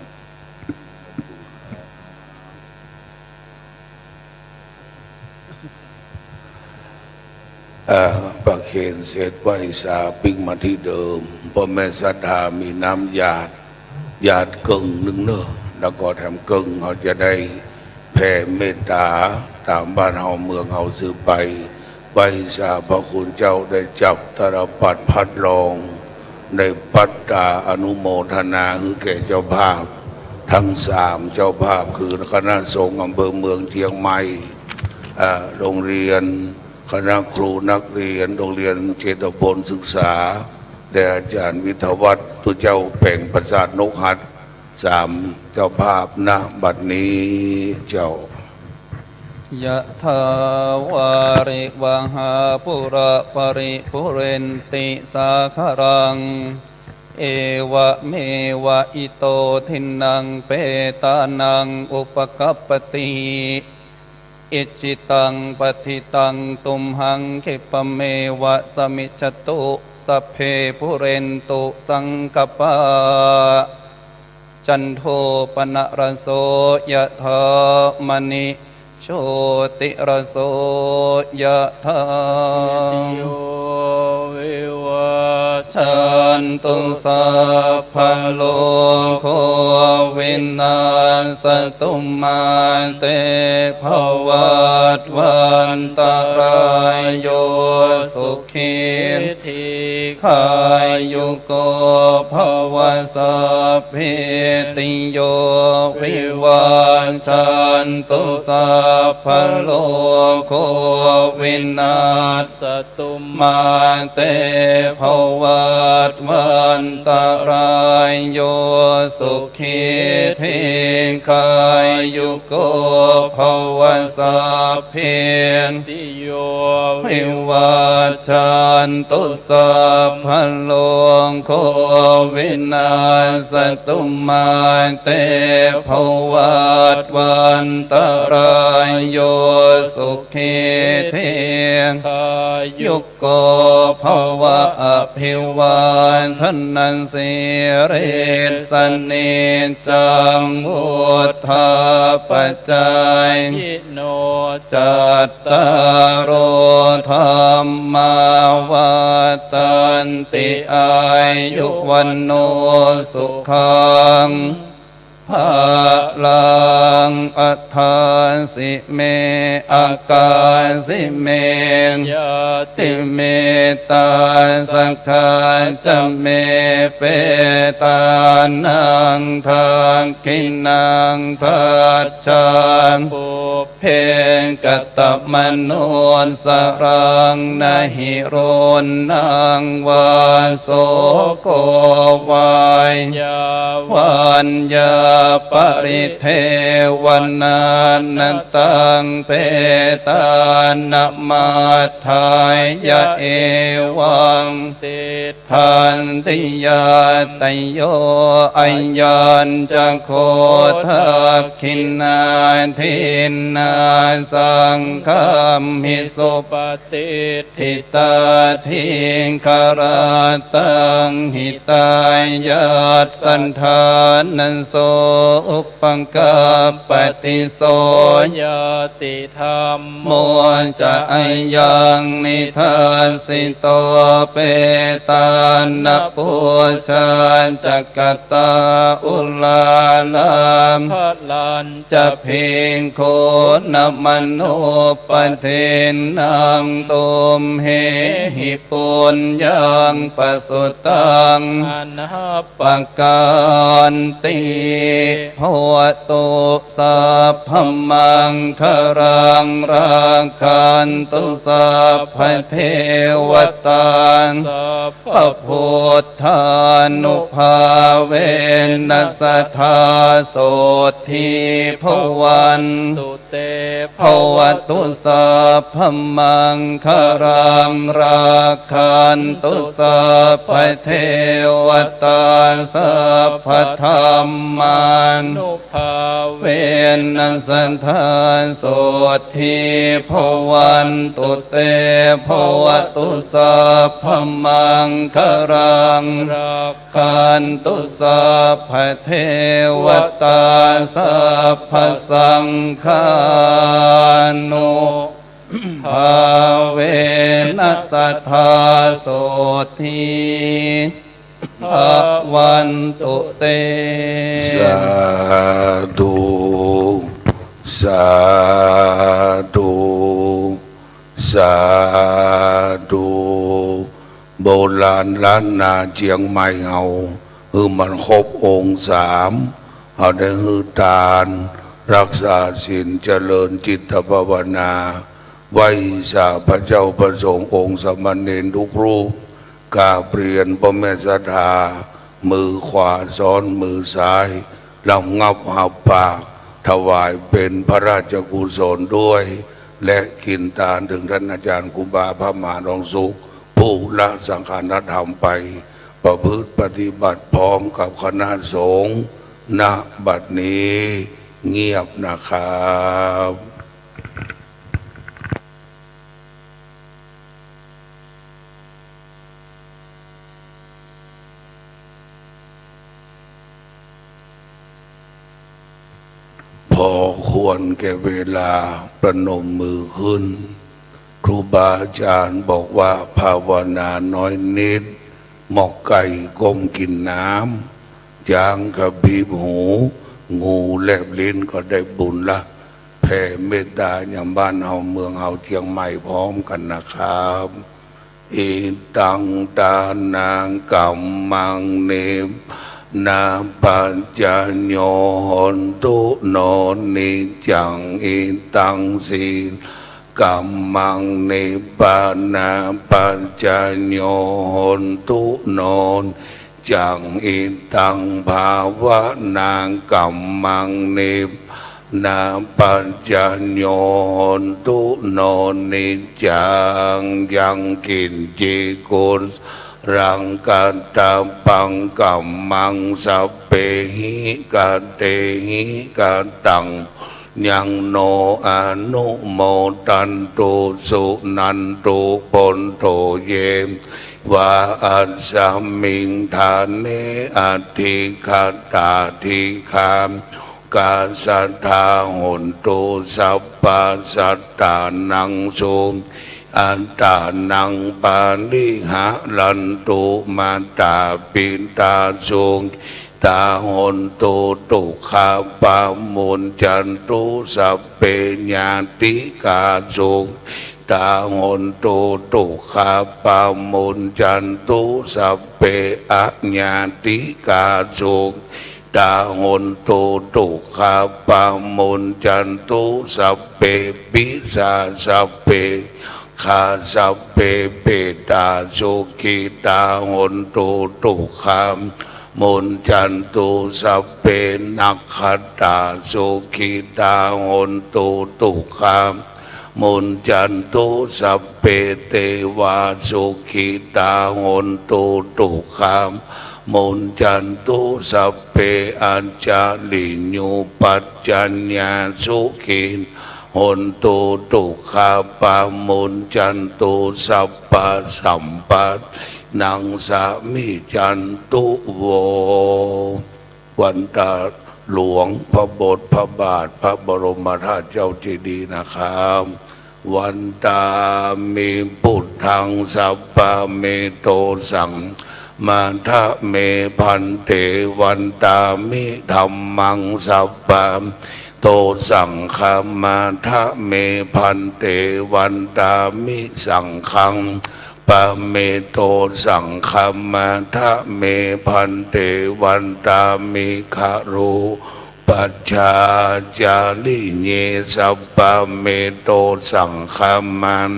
ประเคนเศษไว้สาปิ้งมาที่เดิมพ่อแม่ศรัทธามีน้ำหยาดกึ่งหนึ่งเนอะแล้วก็ทำกึ่งเขาจะได้แผ่เมตตาตามบ้านเฮาเมืองเฮาซื้อไปใบสาพระคุณเจ้าได้จับตรปัดพัดรองได้ปัตตาอนุโมทนาคือแก่เจ้าภาพทั้ง3เจ้าภาพคือคณะสงฆ์อำเภอเมืองเชียงใหม่โรงเรียนคณะครูนักเรียนโรงเรียนเจตพลศึกษาและอาจารย์วิทยวัฒน์ตุเจ้าแป่งปราสาทนกหัด3เจ้าภาพณบัดนี้เจ้ายะถาวาริวหาปุระปริปุเรนติสาคารังเอวะเมวะอิโตทินังเปตานังอุปกัปปติอิจิตังปฏิตังตุมหังคิปะเมวะสมิจจตุสัพเพปุเรนตุสังกปาจันโทปนะระโสยะถามณิโชติระโสยะถาวิวัชชันตุสัพพะโลกโควินาศตุมาเตภวัตวันตรายโยสุขีทีขายุโกภวสัพพิติโยวิวัชชันตุสัพพะโลกโควินาศตุมาเตภวัตวันตรายโยสุขีทีขายุโกภวสัพพิติโยวิวัชชันตุสัพพะโลกโควินาศตุมาเตภวัตวันตรายโยสุขีทีขายุโกภวะอภิวาทนันสิริสนิจังวุฒาปัจจายโนจัตตารโอธรรมาวัฏันติอายุวันโนสุขังภาลังอัฏฐาสิเมอากาสิเมยติเมตาสังฆาจะเมเปตานังทังกินังทัจจานปุเพกตมโนสรังนาหิโรนังวาโสโกวายวันยาปริเทวนานันตังเปตานมาทายะเอวังติทันติยาตโยอัญญัญจักโคทักขินาทินาสังฆมหิสุปฏิทิตาทิงคาราตังหิตายาสันทานันโส อุปังกาปฏิโส ยติธรรม โมจะอายังนิทานสิโตเปตานปุชาจักกตาอุลาลาม พลัน จะเพ่งโคนมโนปเทนนางตุมเหหิปุญญังปสุตัง อนาป ปการติภวตุสัพพมังคารังราคันตุสัพพเทวตา สัพ พระพุทธานุภาเวนัสธาโสทีภวัน ตุเต ภวตุสัพพมังคารังราคันตุสัพพเทวตาสัพพธรรมานุ นุภาเว เวนัสธาโสทีภวันตุเตภวตุสัพพมังคารัง รัก คันตุสัพพเทวตาสัพพสังฆานุ ภาเวนัสธาโสทีภวันตุเต สาธุสาธุสาธุโบราณล้านนาเจียงใหม่เอามันครบองค์สามเอาได้ฮือทานรักษาศีลเจริญจิตภาวนาไหว้สาพระเจ้าประสงค์องค์สมณเณรทุกรูปกราบเรียนพระแม่ศรัทธามือขวาซ้อนมือซ้ายลำงับหับปากถวายเป็นพระราชกุศลด้วย และกินทานถึงท่านอาจารย์ครูบาพระมหารองสุขผู้ละสังขารธรรมไป ประพฤติปฏิบัติพร้อมกับคณะสงฆ์ณบัดนี้เงียบนะครับ พอควรแก่เวลาประนมมือขึ้น ครูบาอาจารย์บอกว่าภาวนาน้อยนิด หมอกไก่ก้มกินน้ำยางกระบีบหู งูแลบลิ้นก็ได้บุญละแผ่เมตตาอย่างบ้านเฮาเมืองเฮาเชียงใหม่พร้อมกันนะครับอิตังตานางกัมมังเนมนาปัญจโยหนตุโนนิจังอิตังสีกัมมังเนปานาปัญจโยหนตุโนนจังอิตังภาวะนางกัมมังเนปนาปัญจโยหนตุโนนิจังยังกินจิกุลรังกันตาปังกัมมังสัพเพหิกันเตหิกันตังยังโนอนุโมตันตุสุนันตุปนโทเยวาอัสสมิงทานเนอธิคตาธิคามกาสัทธาหุนตุสัพพสัตตานังสุอันตานังปานิหะลันตุมาตาปิตาสุงตาหุนตุตุขาปามุนจันตุสัพเพญาติกาสุงตาหุนตุตุขาปามุนจันตุสัพเพอญาติกาสุงตาหุนตุตุขาปามุนจันตุสัพเพปิสาสัพเพขาสัพเพเปตาสุขิตาหุนตุตุขามมุนจันตุสัพเพนักขตาสุขิตาหุนตุตุขามมุนจันตุสัพเพเทวาสุขิตาหุนตุตุขามมุนจันตุสัพเพอัญจลิญูปัจจัญญาสุขินหุนตุตุขาปามุนจันตุสัพพะสัมปัตนังสามิจันตุโววันตา หลวงพระบทพระบาทพระบรมธาตุเจ้าเจดีย์นะครับวันตามิพุทธังสัพพะเมโตสังมาทะเมพันเตวันตามิธัมมังสัพพะโตสังฆมาทะเมพันเตวันตามิสังฆังปะเมโตสังฆมาทะเมพันเตวันตามิคารุปัจจาจาริเยสัพพะเมโตสังฆมัน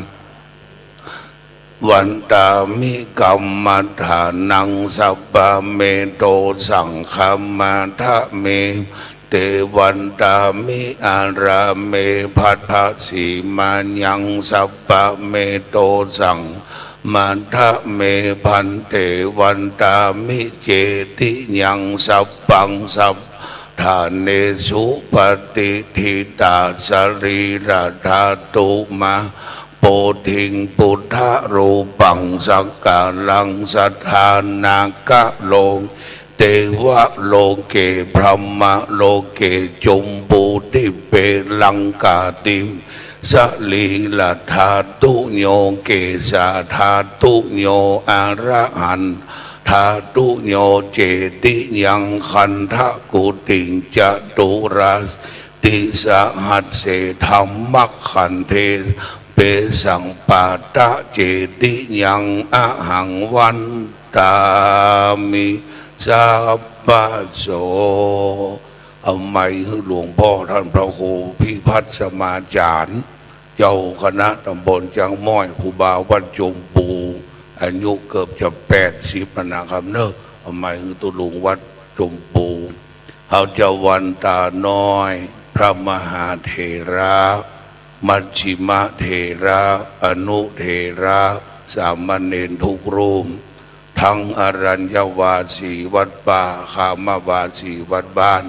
วันตามิกัมมัฏฐานังสัพพะเมโตสังฆมาทะเมเตวันตามิอาราเมภัทธสีมายังสัพพะเมโตสังมาทะเมพันเตวันตามิเจติยังสัพพังสัพทานเนสุปฏิทิตาสรีระธาตุมาโปธิงพุทธรูปังสักการังสัทธานากะโลงเทวะโลเกพรหมโลเกจุมปูติเปลังกาติสลีละธาตุโยเกสาธาตุโยอะระหันธาตุโยเจติยังคันทะกุติงจตุรัสติสหัสเสธรรมขันเทเปสังปาตะเจติยังอะหังวันตามิสัพพะโสเอาไม้ให้หลวงพ่อท่านพระครูพิพัฒน์สมาจารย์เจ้าคณะตำบลจังม้อยครูบาวัดจมปูอายุเกือบจะ80นะครับเนอะเอาไม้ให้ตุลุงวัดจมปูเขาจะวันตาน้อยพระมหาเถระมัชชิมเถระอนุเถระสามเณรทุกรูปทั้งอรัญญวาสีวัดป่าคามวาสีวัดบ้าน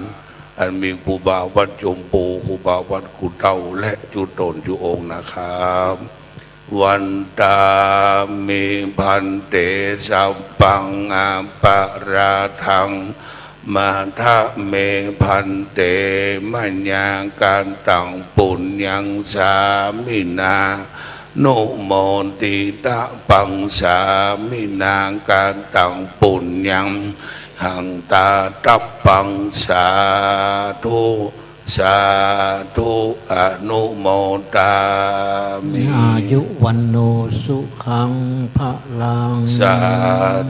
อันมีครูบาวัดจมปูครูบาวัดกุเต้าและจุตนจุองค์นะครับวันตามีพันเตสัพพังอาปะราทังมาทะเมพันเตมัญญาการตังปุญญังสามินาโนโมติตะปังสามินาการตังปุญญังหังตาตัปปังสาธุสาธุอนุโมตามิอายุวันโนสุขังพลังสา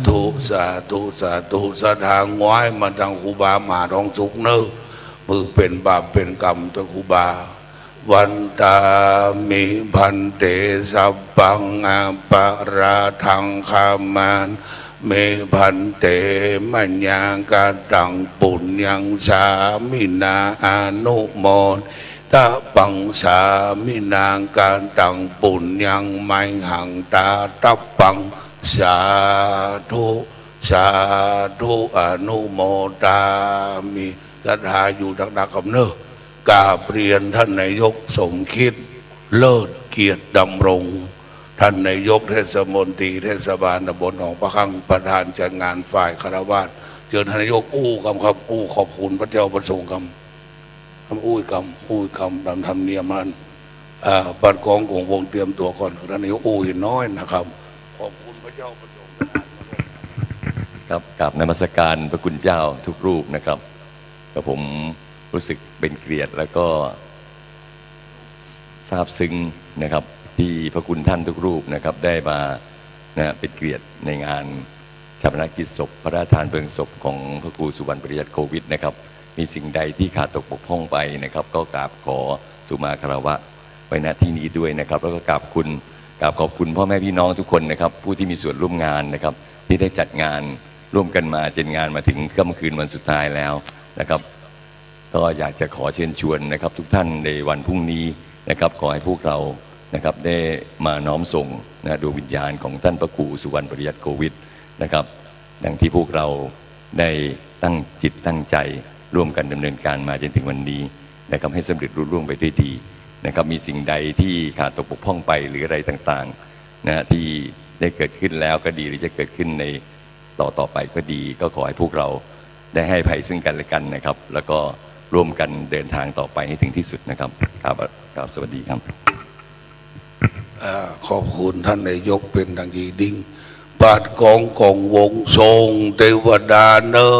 ธุสาธุสาธุสะทางง้อยมาทางครูบามาทองสุกเนอมือเป็นบาปเป็นกรรมตัวครูบาวันตามิพันเตสัพพังอาปะราทังคามานเมพันเตมัญญากาตังปุญญังสามินาอนุโมทะปังสามินางการตังปุญญังไมหังตาตัปปังสาธุสาธุอนุโมตามิศรัทธาอยู่ดักๆกับเนอกราบเรียนท่านนายกสมคิดเลิศเกียรติดำรงท่านนายกเทศมนตรีเทศบาลตำบลหนองประคังประธานจัดงานฝ่ายคารวะเชิญท่านนายกอู้คำครับอู้ขอบคุณพระเจ้าประสงค์คำอู้คำตามธรรมเนียมนั้นปัดกองของวงเตรียมตัวก่อนท่านนายกอู้หินน้อยนะครับขอบคุณพระเจ้าประสงค์ครับกราบนมัสการพระคุณเจ้าทุกรูปนะครับกับผมรู้สึกเป็นเกียรติแล้วก็ซาบซึ้งนะครับที่พระคุณท่านทุกรูปนะครับได้มาเป็นเกียรติในงานชาปนกิจศพพระราชทานเพลิงศพของพระครูสุวรรณปริยัติโควิดนะครับมีสิ่งใดที่ขาดตกบกพร่องไปนะครับก็กราบขอสุมาคารวะไว้ณที่นี้ด้วยนะครับแล้วก็กราบขอบคุณพ่อแม่พี่น้องทุกคนนะครับผู้ที่มีส่วนร่วมงานนะครับที่ได้จัดงานร่วมกันมาจนงานมาถึงค่ำคืนวันสุดท้ายแล้วนะครับก็อยากจะขอเชิญชวนนะครับทุกท่านในวันพรุ่งนี้นะครับขอให้พวกเรานะครับได้มาน้อมส่งดวงวิญญาณของท่านพระครูสุวรรณปริยัติโควิดนะครับดังที่พวกเราได้ตั้งจิตตั้งใจร่วมกันดำเนินการมาจนถึงวันนี้นะครับให้สำเร็จรุ่ร่วงไปด้วยดีนะครับมีสิ่งใดที่ขาดตกบกพร่องไปหรืออะไรต่างๆที่ได้เกิดขึ้นแล้วก็ดีหรือจะเกิดขึ้นในต่อไปก็ดีก็ขอให้พวกเรา ได้ให้อภัยซึ่งกันและกันนะครับ แล้วก็ร่วมกันเดินทางต่อไปให้ถึงที่สุดนะครับครับสวัสดีครับ ขอบคุณท่านนายกเป็นดังดีดิ้งบาทกองวงทรงเทวดาเนอ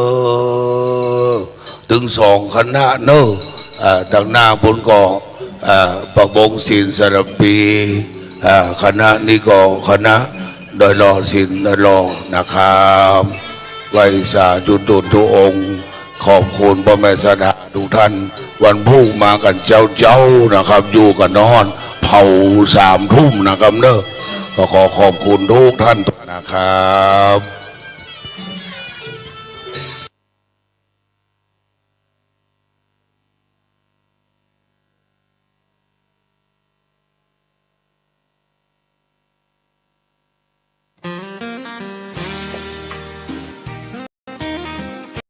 ถึงสองคณะเนอทางหน้าบนก็ประบงศิลสารปีคณะนี้ก็คณะโดยรอศิลโดยรอนะครับไว้สาธุทุกองค์ขอบคุณพ่อแม่สถาทุกท่านวันพุ่งมากันเจ้านะครับอยู่กันนอนเผา3 ทุ่มนะครับเนอะก็ขอขอบคุณทุกท่านนะครับ